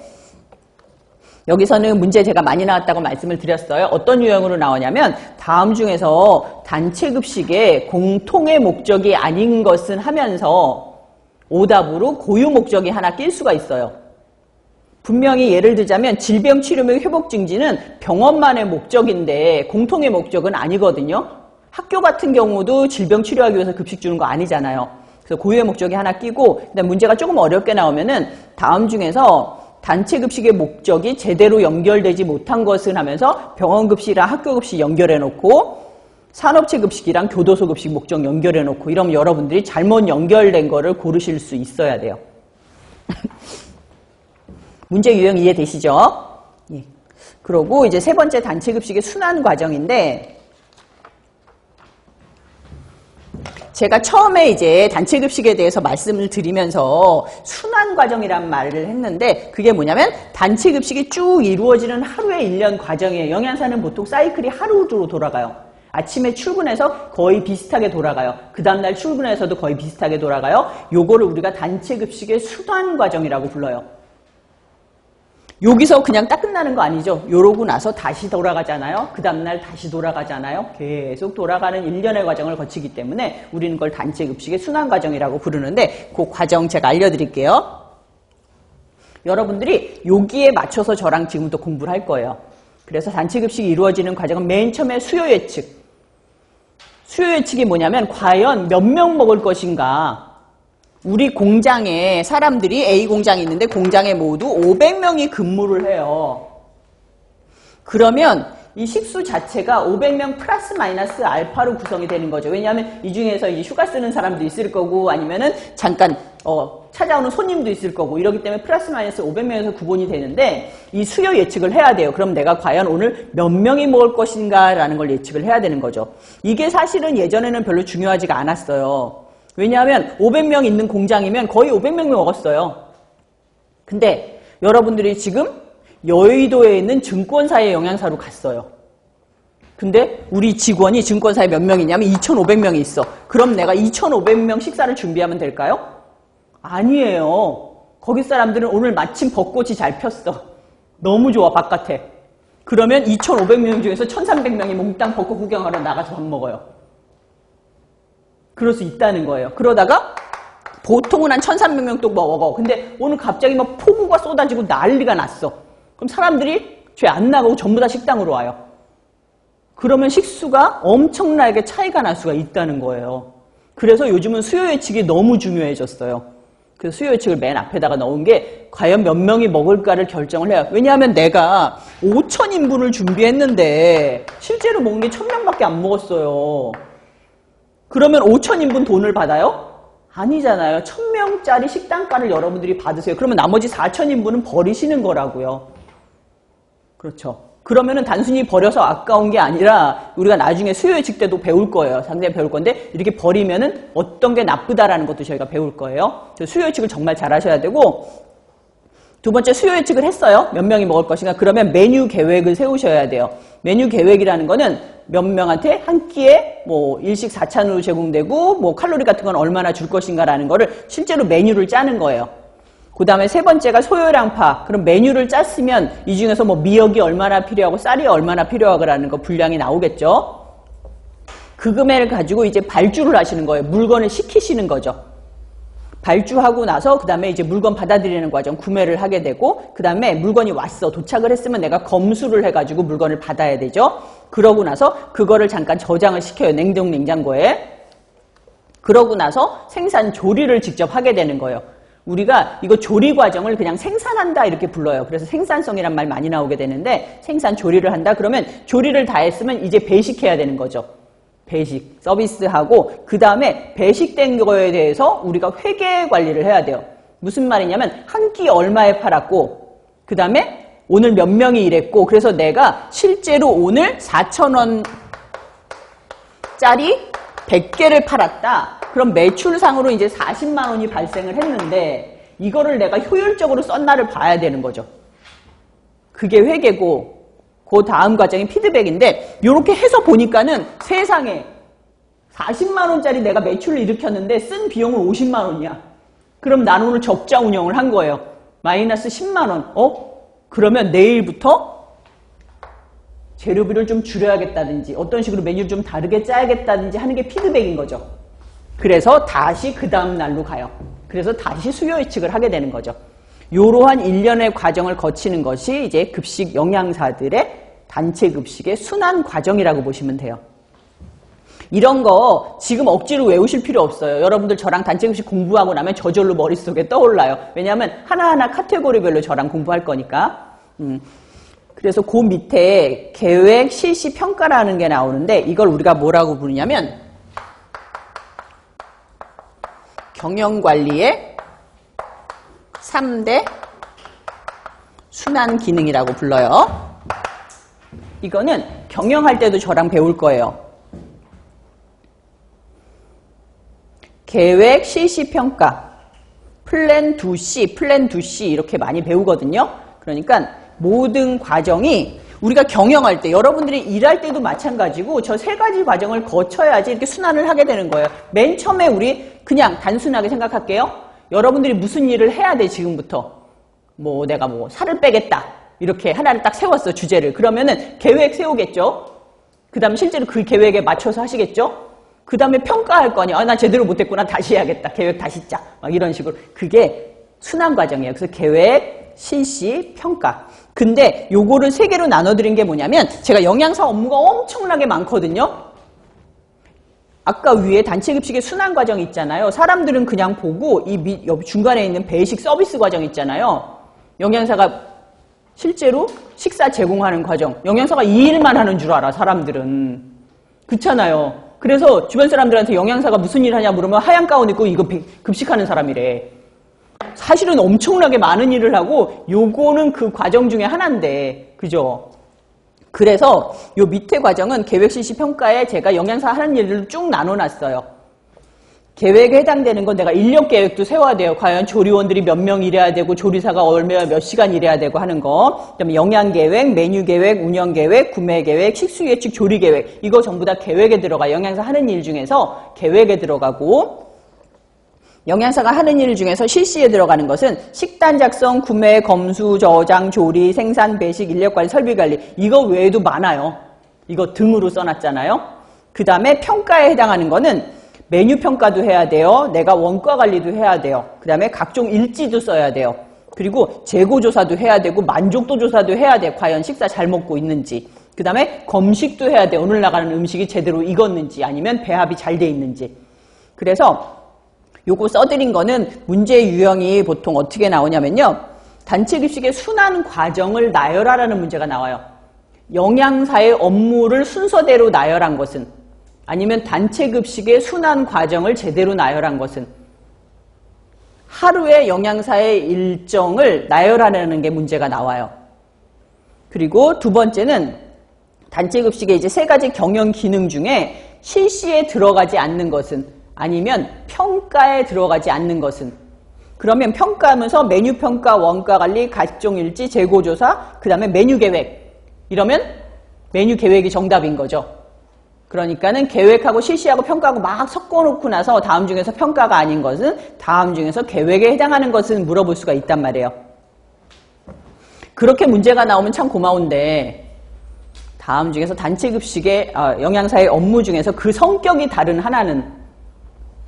여기서는 문제 제가 많이 나왔다고 말씀을 드렸어요. 어떤 유형으로 나오냐면 다음 중에서 단체급식의 공통의 목적이 아닌 것은 하면서 오답으로 고유 목적이 하나 낄 수가 있어요. 분명히 예를 들자면 질병치료 및 회복 증진은 병원만의 목적인데 공통의 목적은 아니거든요. 학교 같은 경우도 질병 치료하기 위해서 급식 주는 거 아니잖아요. 그래서 고유의 목적이 하나 끼고, 그다음 문제가 조금 어렵게 나오면은 다음 중에서 단체급식의 목적이 제대로 연결되지 못한 것은 하면서 병원급식이랑 학교급식 연결해놓고 산업체급식이랑 교도소급식 목적 연결해놓고 이러면 여러분들이 잘못 연결된 거를 고르실 수 있어야 돼요. 문제 유형 이해되시죠? 예. 그러고 이제 세 번째 단체급식의 순환 과정인데, 제가 처음에 이제 단체급식에 대해서 말씀을 드리면서 순환 과정이란 말을 했는데, 그게 뭐냐면 단체급식이 쭉 이루어지는 하루의 일련 과정이에요. 영양사는 보통 사이클이 하루로 돌아가요. 아침에 출근해서 거의 비슷하게 돌아가요. 그 다음날 출근해서도 거의 비슷하게 돌아가요. 요거를 우리가 단체급식의 순환 과정이라고 불러요. 여기서 그냥 딱 끝나는 거 아니죠. 요러고 나서 다시 돌아가잖아요. 그 다음날 다시 돌아가잖아요. 계속 돌아가는 일련의 과정을 거치기 때문에 우리는 그걸 단체급식의 순환 과정이라고 부르는데, 그 과정 제가 알려드릴게요. 여러분들이 여기에 맞춰서 저랑 지금부터 공부를 할 거예요. 그래서 단체급식이 이루어지는 과정은 맨 처음에 수요 예측. 수요 예측이 뭐냐면 과연 몇 명 먹을 것인가. 우리 공장에 사람들이 A 공장이 있는데 공장에 모두 500명이 근무를 해요. 그러면 이 식수 자체가 500명 플러스 마이너스 알파로 구성이 되는 거죠. 왜냐하면 이 중에서 이제 휴가 쓰는 사람도 있을 거고, 아니면은 잠깐 찾아오는 손님도 있을 거고 이러기 때문에 플러스 마이너스 500명에서 구분이 되는데 이 수요 예측을 해야 돼요. 그럼 내가 과연 오늘 몇 명이 먹을 것인가 라는 걸 예측을 해야 되는 거죠. 이게 사실은 예전에는 별로 중요하지가 않았어요. 왜냐하면 500명 있는 공장이면 거의 500명이 먹었어요. 근데 여러분들이 지금 여의도에 있는 증권사의 영양사로 갔어요. 근데 우리 직원이 증권사에 몇 명이냐면 2,500명이 있어. 그럼 내가 2,500명 식사를 준비하면 될까요? 아니에요. 거기 사람들은 오늘 마침 벚꽃이 잘 폈어. 너무 좋아, 바깥에. 그러면 2,500명 중에서 1,300명이 몽땅 벚꽃 구경하러 나가서 밥 먹어요. 그럴 수 있다는 거예요. 그러다가 보통은 한 1,300명 또 먹어. 근데 오늘 갑자기 막 폭우가 쏟아지고 난리가 났어. 그럼 사람들이 죄 안 나가고 전부 다 식당으로 와요. 그러면 식수가 엄청나게 차이가 날 수가 있다는 거예요. 그래서 요즘은 수요 예측이 너무 중요해졌어요. 그래서 수요 예측을 맨 앞에다가 넣은 게 과연 몇 명이 먹을까를 결정을 해요. 왜냐하면 내가 5,000인분을 준비했는데 실제로 먹는 게 1,000명밖에 안 먹었어요. 그러면 5,000인분 돈을 받아요? 아니잖아요. 1,000명짜리 식단가를 여러분들이 받으세요. 그러면 나머지 4,000인분은 버리시는 거라고요. 그렇죠. 그러면은 단순히 버려서 아까운 게 아니라 우리가 나중에 수요 예측 때도 배울 거예요. 상당히 배울 건데 이렇게 버리면은 어떤 게 나쁘다라는 것도 저희가 배울 거예요. 수요 예측을 정말 잘 하셔야 되고, 두 번째 수요 예측을 했어요. 몇 명이 먹을 것인가. 그러면 메뉴 계획을 세우셔야 돼요. 메뉴 계획이라는 거는 몇 명한테 한 끼에 뭐 일식 4찬으로 제공되고 뭐 칼로리 같은 건 얼마나 줄 것인가라는 거를 실제로 메뉴를 짜는 거예요. 그 다음에 세 번째가 소요량 파. 그럼 메뉴를 짰으면 이 중에서 뭐 미역이 얼마나 필요하고 쌀이 얼마나 필요하고라는 거 분량이 나오겠죠. 그 금액을 가지고 이제 발주를 하시는 거예요. 물건을 시키시는 거죠. 발주하고 나서 그 다음에 이제 물건 받아들이는 과정, 구매를 하게 되고, 그 다음에 물건이 왔어. 도착을 했으면 내가 검수를 해가지고 물건을 받아야 되죠. 그러고 나서 그거를 잠깐 저장을 시켜요. 냉동 냉장고에. 그러고 나서 생산 조리를 직접 하게 되는 거예요. 우리가 이거 조리 과정을 그냥 생산한다 이렇게 불러요. 그래서 생산성이란 말 많이 나오게 되는데, 생산 조리를 한다. 그러면 조리를 다 했으면 이제 배식해야 되는 거죠. 배식, 서비스하고 그 다음에 배식된 거에 대해서 우리가 회계 관리를 해야 돼요. 무슨 말이냐면 한 끼 얼마에 팔았고, 그 다음에 오늘 몇 명이 일했고, 그래서 내가 실제로 오늘 4,000원짜리 100개를 팔았다. 그럼 매출상으로 이제 40만 원이 발생을 했는데 이거를 내가 효율적으로 썼나를 봐야 되는 거죠. 그게 회계고, 그 다음 과정이 피드백인데, 이렇게 해서 보니까는 세상에 40만 원짜리 내가 매출을 일으켰는데 쓴 비용은 50만 원이야. 그럼 나는 오늘 적자 운영을 한 거예요. 마이너스 10만 원. 그러면 내일부터 재료비를 좀 줄여야겠다든지 어떤 식으로 메뉴를 좀 다르게 짜야겠다든지 하는 게 피드백인 거죠. 그래서 다시 그 다음 날로 가요. 그래서 다시 수요 예측을 하게 되는 거죠. 이러한 일련의 과정을 거치는 것이 이제 급식 영양사들의 단체 급식의 순환 과정이라고 보시면 돼요. 이런 거 지금 억지로 외우실 필요 없어요. 여러분들 저랑 단체 급식 공부하고 나면 저절로 머릿속에 떠올라요. 왜냐하면 하나하나 카테고리별로 저랑 공부할 거니까. 그래서 그 밑에 계획, 실시, 평가라는 게 나오는데 이걸 우리가 뭐라고 부르냐면 경영관리의 3대 순환 기능이라고 불러요. 이거는 경영할 때도 저랑 배울 거예요. 계획, 실시, 평가, 플랜 2C, 플랜 2C 이렇게 많이 배우거든요. 그러니까 모든 과정이 우리가 경영할 때, 여러분들이 일할 때도 마찬가지고 저 세 가지 과정을 거쳐야지 이렇게 순환을 하게 되는 거예요. 맨 처음에 우리 그냥 단순하게 생각할게요. 여러분들이 무슨 일을 해야 돼 지금부터. 뭐 내가 뭐 살을 빼겠다. 이렇게 하나를 딱 세웠어, 주제를. 그러면은 계획 세우겠죠. 그 다음에 실제로 그 계획에 맞춰서 하시겠죠. 그 다음에 평가할 거 아니야. 나 제대로 못했구나. 다시 해야겠다. 계획 다시 짜. 막 이런 식으로. 그게 순환 과정이에요. 그래서 계획, 실시, 평가. 근데 요거를 세 개로 나눠드린 게 뭐냐면 제가 영양사 업무가 엄청나게 많거든요. 아까 위에 단체 급식의 순환 과정 있잖아요. 사람들은 그냥 보고 이 중간에 있는 배식 서비스 과정 있잖아요. 영양사가 실제로 식사 제공하는 과정. 영양사가 이 일만 하는 줄 알아, 사람들은. 그렇잖아요. 그래서 주변 사람들한테 영양사가 무슨 일 하냐 물으면 하얀 가운 입고 이거 급식하는 사람이래. 사실은 엄청나게 많은 일을 하고 요거는 그 과정 중에 하나인데, 그죠? 그래서 요 밑에 과정은 계획 실시 평가에 제가 영양사 하는 일을 쭉 나눠놨어요. 계획에 해당되는 건 내가 인력 계획도 세워야 돼요. 과연 조리원들이 몇 명 일해야 되고 조리사가 얼마 몇 시간 일해야 되고 하는 거. 그다음에 영양 계획, 메뉴 계획, 운영 계획, 구매 계획, 식수 예측, 조리 계획. 이거 전부 다 계획에 들어가. 영양사 하는 일 중에서 계획에 들어가고, 영양사가 하는 일 중에서 실시에 들어가는 것은 식단 작성, 구매, 검수, 저장, 조리, 생산, 배식, 인력관리, 설비관리. 이거 외에도 많아요. 이거 등으로 써놨잖아요. 그 다음에 평가에 해당하는 거는 메뉴 평가도 해야 돼요. 내가 원가 관리도 해야 돼요. 그 다음에 각종 일지도 써야 돼요. 그리고 재고조사도 해야 되고 만족도 조사도 해야 돼. 과연 식사 잘 먹고 있는지. 그 다음에 검식도 해야 돼. 오늘 나가는 음식이 제대로 익었는지 아니면 배합이 잘 돼 있는지. 그래서 요거 써드린 거는 문제 유형이 보통 어떻게 나오냐면요. 단체 급식의 순환 과정을 나열하라는 문제가 나와요. 영양사의 업무를 순서대로 나열한 것은, 아니면 단체 급식의 순환 과정을 제대로 나열한 것은, 하루의 영양사의 일정을 나열하라는 게 문제가 나와요. 그리고 두 번째는 단체 급식의 이제 세 가지 경영 기능 중에 실시에 들어가지 않는 것은, 아니면 평가에 들어가지 않는 것은. 그러면 평가하면서 메뉴 평가, 원가 관리, 각종 일지, 재고 조사, 그 다음에 메뉴 계획. 이러면 메뉴 계획이 정답인 거죠. 그러니까는 계획하고 실시하고 평가하고 막 섞어놓고 나서 다음 중에서 평가가 아닌 것은, 다음 중에서 계획에 해당하는 것은 물어볼 수가 있단 말이에요. 그렇게 문제가 나오면 참 고마운데, 다음 중에서 단체 급식의 영양사의 업무 중에서 그 성격이 다른 하나는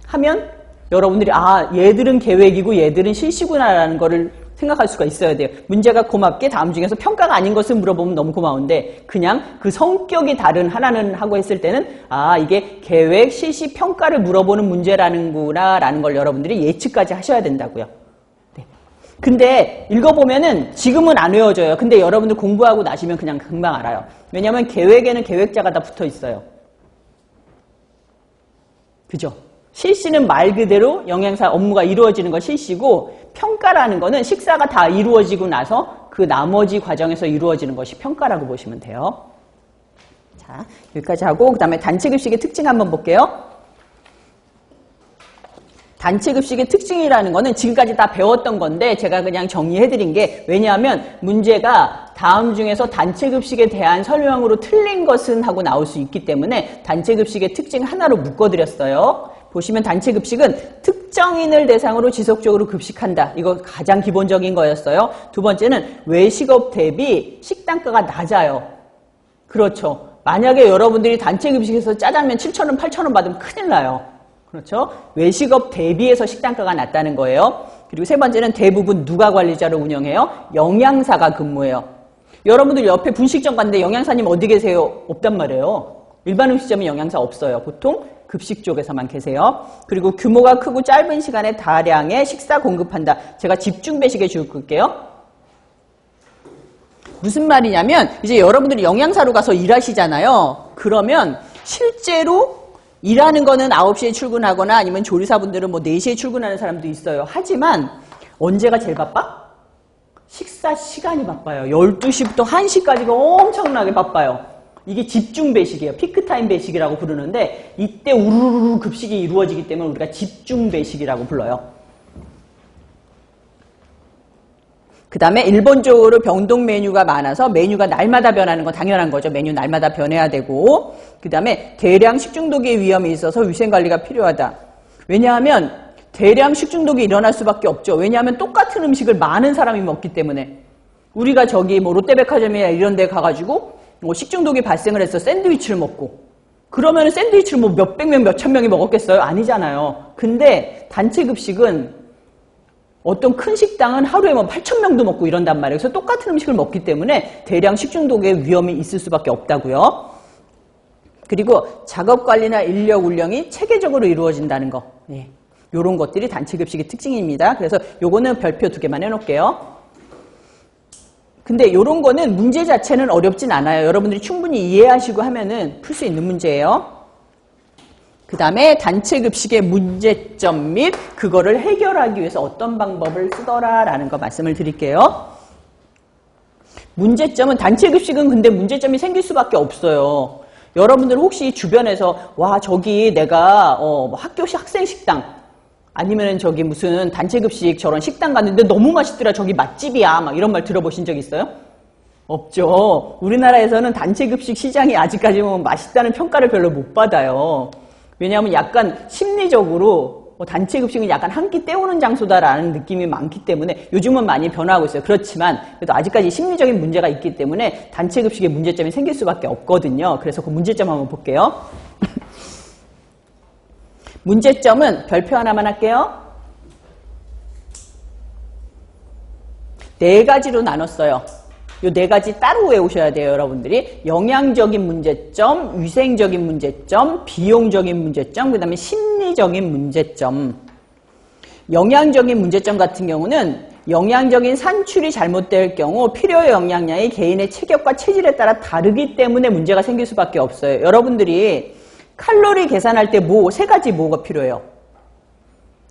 하면 여러분들이 얘들은 계획이고 얘들은 실시구나라는 거를 생각할 수가 있어야 돼요. 문제가 고맙게 다음 중에서 평가가 아닌 것을 물어보면 너무 고마운데, 그냥 그 성격이 다른 하나는 하고 했을 때는 이게 계획, 실시, 평가를 물어보는 문제라는구나 라는 걸 여러분들이 예측까지 하셔야 된다고요. 네. 근데 읽어보면은 지금은 안 외워져요. 근데 여러분들 공부하고 나시면 그냥 금방 알아요. 왜냐하면 계획에는 계획자가 다 붙어 있어요. 그죠? 실시는 말 그대로 영양사 업무가 이루어지는 거 실시고, 평가라는 거는 식사가 다 이루어지고 나서 그 나머지 과정에서 이루어지는 것이 평가라고 보시면 돼요. 자, 여기까지 하고 그 다음에 단체 급식의 특징 한번 볼게요. 단체 급식의 특징이라는 거는 지금까지 다 배웠던 건데 제가 그냥 정리해드린 게, 왜냐하면 문제가 다음 중에서 단체 급식에 대한 설명으로 틀린 것은 하고 나올 수 있기 때문에 단체 급식의 특징 하나로 묶어드렸어요. 보시면 단체 급식은 특정인을 대상으로 지속적으로 급식한다. 이거 가장 기본적인 거였어요. 두 번째는 외식업 대비 식단가가 낮아요. 그렇죠. 만약에 여러분들이 단체 급식에서 짜장면 7,000원, 8,000원 받으면 큰일 나요. 그렇죠. 외식업 대비해서 식단가가 낮다는 거예요. 그리고 세 번째는 대부분 누가 관리자로 운영해요? 영양사가 근무해요. 여러분들 옆에 분식점 갔는데 영양사님 어디 계세요? 없단 말이에요. 일반 음식점에 영양사 없어요. 보통 급식 쪽에서만 계세요. 그리고 규모가 크고 짧은 시간에 다량의 식사 공급한다. 제가 집중 배식에 줄 끌게요. 무슨 말이냐면 이제 여러분들이 영양사로 가서 일하시잖아요. 그러면 실제로 일하는 거는 9시에 출근하거나 아니면 조리사분들은 뭐 4시에 출근하는 사람도 있어요. 하지만 언제가 제일 바빠? 식사 시간이 바빠요. 12시부터 1시까지가 엄청나게 바빠요. 이게 집중 배식이에요. 피크타임 배식이라고 부르는데 이때 우르르 급식이 이루어지기 때문에 우리가 집중 배식이라고 불러요. 그 다음에 일본적으로 병동 메뉴가 많아서 메뉴가 날마다 변하는 건 당연한 거죠. 메뉴 날마다 변해야 되고, 그 다음에 대량 식중독의 위험이 있어서 위생관리가 필요하다. 왜냐하면 대량 식중독이 일어날 수밖에 없죠. 왜냐하면 똑같은 음식을 많은 사람이 먹기 때문에. 우리가 저기 뭐 롯데백화점이나 이런 데 가가지고 뭐 식중독이 발생을 해서 샌드위치를 먹고, 그러면 샌드위치를 뭐 몇백 명, 몇천 명이 먹었겠어요? 아니잖아요. 근데 단체 급식은 어떤 큰 식당은 하루에 뭐 8,000명도 먹고 이런단 말이에요. 그래서 똑같은 음식을 먹기 때문에 대량 식중독의 위험이 있을 수밖에 없다고요. 그리고 작업관리나 인력 운영이 체계적으로 이루어진다는 거. 네. 이런 것들이 단체 급식의 특징입니다. 그래서 요거는 별표 2개만 해놓을게요. 근데 이런 거는 문제 자체는 어렵진 않아요. 여러분들이 충분히 이해하시고 하면은 풀 수 있는 문제예요. 그 다음에 단체 급식의 문제점 및 그거를 해결하기 위해서 어떤 방법을 쓰더라라는 거 말씀을 드릴게요. 문제점은 단체 급식은 근데 문제점이 생길 수밖에 없어요. 여러분들 혹시 주변에서 와 저기 내가 학교 학생 식당 아니면 저기 무슨 단체 급식 저런 식당 갔는데 너무 맛있더라 저기 맛집이야 막 이런 말 들어보신 적 있어요? 없죠. 우리나라에서는 단체 급식 시장이 아직까지 맛있다는 평가를 별로 못 받아요. 왜냐하면 약간 심리적으로 단체 급식은 약간 한 끼 때우는 장소다라는 느낌이 많기 때문에 요즘은 많이 변화하고 있어요. 그렇지만 그래도 아직까지 심리적인 문제가 있기 때문에 단체 급식에 문제점이 생길 수밖에 없거든요. 그래서 그 문제점 한번 볼게요. 문제점은 별표 하나만 할게요. 4가지로 나눴어요. 이 4가지 따로 외우셔야 돼요, 여러분들이. 영양적인 문제점, 위생적인 문제점, 비용적인 문제점, 그 다음에 심리적인 문제점. 영양적인 문제점 같은 경우는 영양적인 산출이 잘못될 경우 필요 영양량이 개인의 체격과 체질에 따라 다르기 때문에 문제가 생길 수밖에 없어요. 여러분들이 칼로리 계산할 때 3가지 뭐가 필요해요?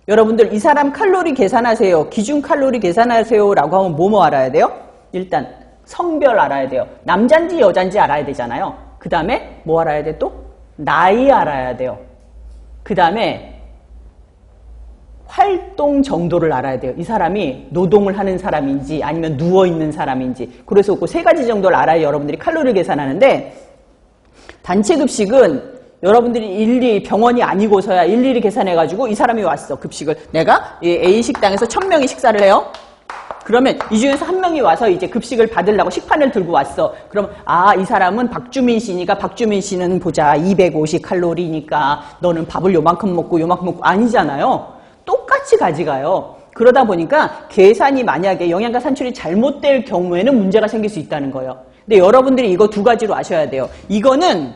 여러분들 이 사람 칼로리 계산하세요. 기준 칼로리 계산하세요 라고 하면 뭐 알아야 돼요? 일단 성별 알아야 돼요. 남잔지 여잔지 알아야 되잖아요. 그 다음에 뭐 알아야 돼 또? 나이 알아야 돼요. 그 다음에 활동 정도를 알아야 돼요. 이 사람이 노동을 하는 사람인지 아니면 누워있는 사람인지. 그래서 그 3가지 정도를 알아야 여러분들이 칼로리를 계산하는데 단체 급식은 여러분들이 일일이 병원이 아니고서야 일일이 계산해가지고 이 사람이 왔어. 급식을. 내가 A 식당에서 1000명이 식사를 해요. 그러면 이 중에서 한 명이 와서 이제 급식을 받으려고 식판을 들고 왔어. 그럼 이 사람은 박주민 씨니까 박주민 씨는 보자 250칼로리니까 너는 밥을 요만큼 먹고 아니잖아요. 똑같이 가져가요. 그러다 보니까 계산이 만약에 영양가 산출이 잘못될 경우에는 문제가 생길 수 있다는 거예요. 근데 여러분들이 이거 2가지로 아셔야 돼요. 이거는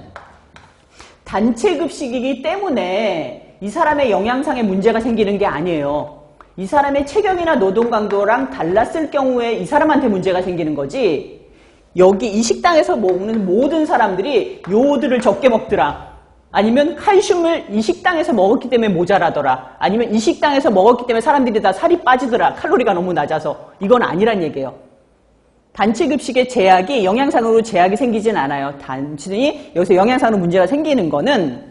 단체 급식이기 때문에 이 사람의 영양상의 문제가 생기는 게 아니에요. 이 사람의 체격이나 노동 강도랑 달랐을 경우에 이 사람한테 문제가 생기는 거지. 여기 이 식당에서 먹는 모든 사람들이 요오드를 적게 먹더라. 아니면 칼슘을 이 식당에서 먹었기 때문에 모자라더라. 아니면 이 식당에서 먹었기 때문에 사람들이 다 살이 빠지더라. 칼로리가 너무 낮아서. 이건 아니란 얘기예요. 단체 급식의 제약이 영양상으로 제약이 생기진 않아요. 단순히 여기서 영양상으로 문제가 생기는 거는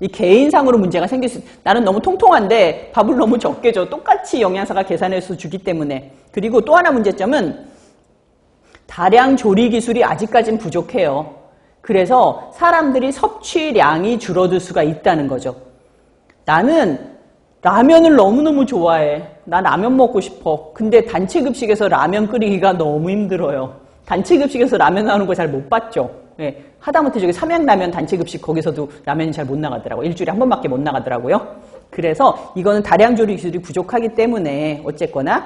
이 개인상으로 문제가 생길 수, 나는 너무 통통한데 밥을 너무 적게 줘. 똑같이 영양사가 계산해서 주기 때문에. 그리고 또 하나 문제점은 다량 조리 기술이 아직까진 부족해요. 그래서 사람들이 섭취량이 줄어들 수가 있다는 거죠. 나는 라면을 너무너무 좋아해. 난 라면 먹고 싶어. 근데 단체 급식에서 라면 끓이기가 너무 힘들어요. 단체 급식에서 라면 나오는 거 잘 못 봤죠? 네. 하다못해 저기 삼양라면 단체급식 거기서도 라면이 잘 못 나가더라고요. 일주일에 한 번밖에 못 나가더라고요. 그래서 이거는 다량 조리 기술이 부족하기 때문에 어쨌거나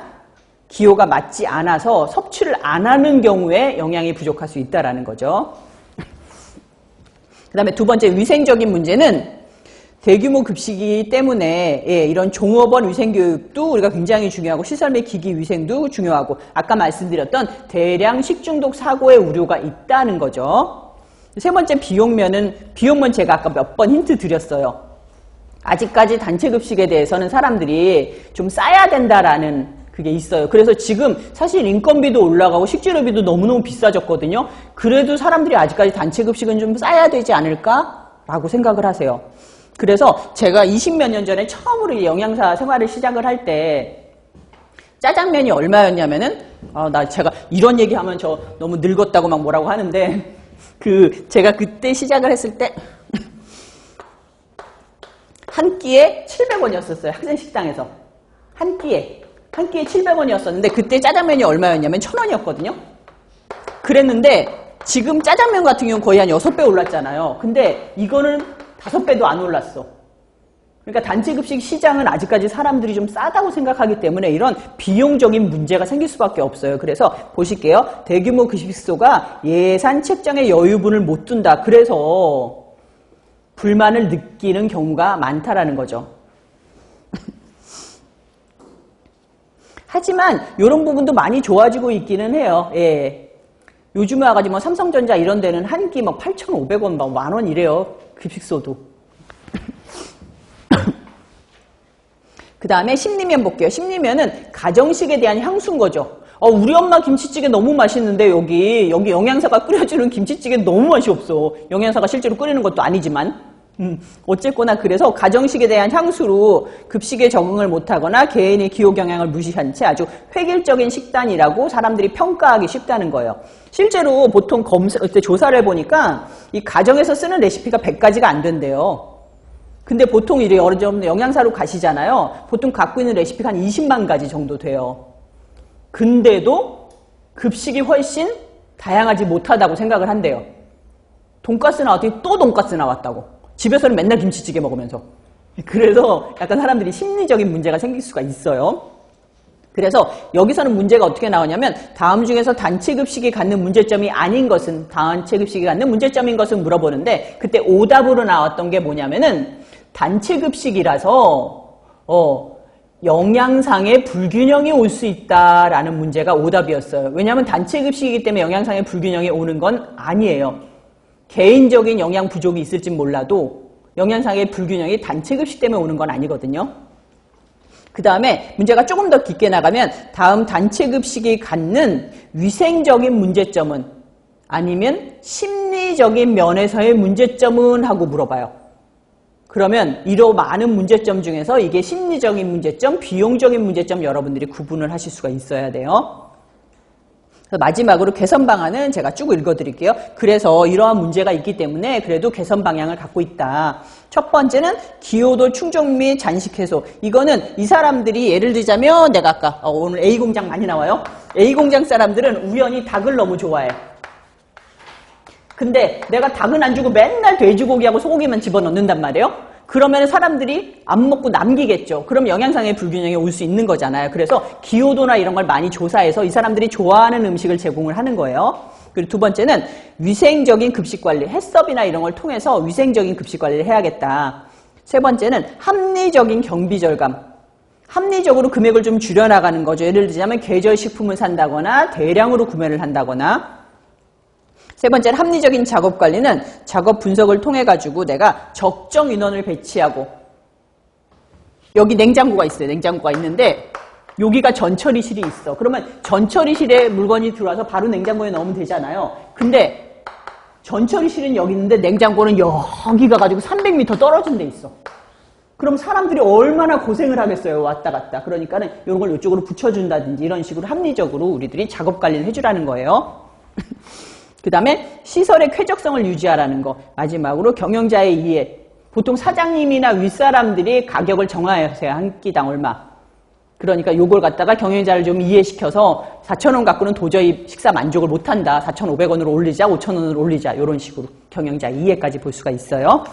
기호가 맞지 않아서 섭취를 안 하는 경우에 영양이 부족할 수 있다는 거죠. 그 다음에 2번째 위생적인 문제는 대규모 급식이기 때문에 이런 종업원 위생교육도 우리가 굉장히 중요하고 시설 및 기기 위생도 중요하고 아까 말씀드렸던 대량 식중독 사고의 우려가 있다는 거죠. 3번째 비용면 제가 아까 몇 번 힌트 드렸어요. 아직까지 단체 급식에 대해서는 사람들이 좀 싸야 된다라는 그게 있어요. 그래서 지금 사실 인건비도 올라가고 식재료비도 너무너무 비싸졌거든요. 그래도 사람들이 아직까지 단체 급식은 좀 싸야 되지 않을까라고 생각을 하세요. 그래서 제가 20몇 년 전에 처음으로 영양사 생활을 시작을 할 때 짜장면이 얼마였냐면은 제가 이런 얘기하면 저 너무 늙었다고 막 뭐라고 하는데 제가 그때 시작을 했을 때 한 끼에 700원이었었어요. 학생 식당에서 한 끼에 700원이었었는데 그때 짜장면이 얼마였냐면 1000원이었거든요. 그랬는데 지금 짜장면 같은 경우는 거의 한 6배 올랐잖아요. 근데 이거는 5배도 안 올랐어. 그러니까 단체급식 시장은 아직까지 사람들이 좀 싸다고 생각하기 때문에 이런 비용적인 문제가 생길 수밖에 없어요. 그래서 보실게요. 대규모 급식소가 예산 책정에 여유분을 못 둔다. 그래서 불만을 느끼는 경우가 많다라는 거죠. 하지만 이런 부분도 많이 좋아지고 있기는 해요. 예. 요즘에 와가지고 뭐 삼성전자 이런 데는 한 끼 막 8,500원, 막 10,000원 이래요. 급식소도. 그 다음에 심리면 볼게요. 심리면은 가정식에 대한 향수인 거죠. 우리 엄마 김치찌개 너무 맛있는데 여기 영양사가 끓여주는 김치찌개 너무 맛이 없어. 영양사가 실제로 끓이는 것도 아니지만. 어쨌거나 그래서 가정식에 대한 향수로 급식에 적응을 못하거나 개인의 기호 경향을 무시한 채 아주 획일적인 식단이라고 사람들이 평가하기 쉽다는 거예요. 실제로 보통 조사를 해보니까 이 가정에서 쓰는 레시피가 100가지가 안 된대요. 근데 보통 이제 여러분 영양사로 가시잖아요. 보통 갖고 있는 레시피가 한 20만 가지 정도 돼요. 근데도 급식이 훨씬 다양하지 못하다고 생각을 한대요. 돈가스 나왔더니 또 돈가스 나왔다고. 집에서는 맨날 김치찌개 먹으면서. 그래서 약간 사람들이 심리적인 문제가 생길 수가 있어요. 그래서 여기서는 문제가 어떻게 나오냐면 다음 중에서 단체 급식이 갖는 문제점이 아닌 것은 단체 급식이 갖는 문제점인 것은 물어보는데 그때 오답으로 나왔던 게 뭐냐면은 단체 급식이라서 영양상의 불균형이 올 수 있다라는 문제가 오답이었어요. 왜냐하면 단체 급식이기 때문에 영양상의 불균형이 오는 건 아니에요. 개인적인 영양 부족이 있을진 몰라도 영양상의 불균형이 단체 급식 때문에 오는 건 아니거든요. 그 다음에 문제가 조금 더 깊게 나가면 다음 단체 급식이 갖는 위생적인 문제점은 아니면 심리적인 면에서의 문제점은 하고 물어봐요. 그러면 이로 많은 문제점 중에서 이게 심리적인 문제점, 비용적인 문제점 여러분들이 구분을 하실 수가 있어야 돼요. 마지막으로 개선 방안은 제가 쭉 읽어드릴게요. 그래서 이러한 문제가 있기 때문에 그래도 개선 방향을 갖고 있다. 첫 번째는 기호도 충족 및 잔식 해소. 이거는 이 사람들이 예를 들자면 내가 아까 오늘 A공장 많이 나와요. A공장 사람들은 우연히 닭을 너무 좋아해. 근데 내가 닭은 안 주고 맨날 돼지고기하고 소고기만 집어넣는단 말이에요. 그러면 사람들이 안 먹고 남기겠죠. 그럼 영양상의 불균형이 올 수 있는 거잖아요. 그래서 기호도나 이런 걸 많이 조사해서 이 사람들이 좋아하는 음식을 제공을 하는 거예요. 그리고 두 번째는 위생적인 급식관리, 해썹이나 이런 걸 통해서 위생적인 급식관리를 해야겠다. 세 번째는 합리적인 경비절감. 합리적으로 금액을 좀 줄여나가는 거죠. 예를 들자면 계절식품을 산다거나 대량으로 구매를 한다거나. 세 번째는 합리적인 작업 관리는 작업 분석을 통해 가지고 내가 적정 인원을 배치하고 여기 냉장고가 있어요. 냉장고가 있는데 여기가 전처리실이 있어. 그러면 전처리실에 물건이 들어와서 바로 냉장고에 넣으면 되잖아요. 근데 전처리실은 여기 있는데 냉장고는 여기 가가지고 300m 떨어진 데 있어. 그럼 사람들이 얼마나 고생을 하겠어요. 왔다 갔다. 그러니까는 이런 걸 이쪽으로 붙여준다든지 이런 식으로 합리적으로 우리들이 작업 관리를 해주라는 거예요. 그 다음에 시설의 쾌적성을 유지하라는 거. 마지막으로 경영자의 이해. 보통 사장님이나 윗사람들이 가격을 정하세요. 한 끼당 얼마. 그러니까 요걸 갖다가 경영자를 좀 이해시켜서 4,000원 갖고는 도저히 식사 만족을 못한다. 4,500원으로 올리자, 5,000원으로 올리자. 이런 식으로 경영자 이해까지 볼 수가 있어요.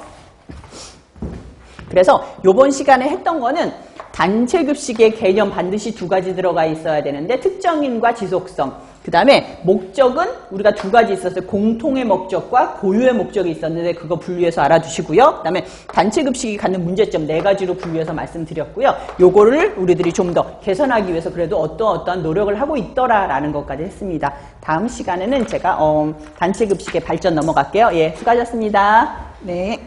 그래서 요번 시간에 했던 거는 단체 급식의 개념 반드시 두 가지 들어가 있어야 되는데 특정인과 지속성. 그 다음에 목적은 우리가 두 가지 있었어요. 공통의 목적과 고유의 목적이 있었는데 그거 분류해서 알아두시고요. 그 다음에 단체 급식이 갖는 문제점 4가지로 분류해서 말씀드렸고요. 요거를 우리들이 좀 더 개선하기 위해서 그래도 어떠한 노력을 하고 있더라라는 것까지 했습니다. 다음 시간에는 제가 단체 급식의 발전 넘어갈게요. 예, 수고하셨습니다. 네.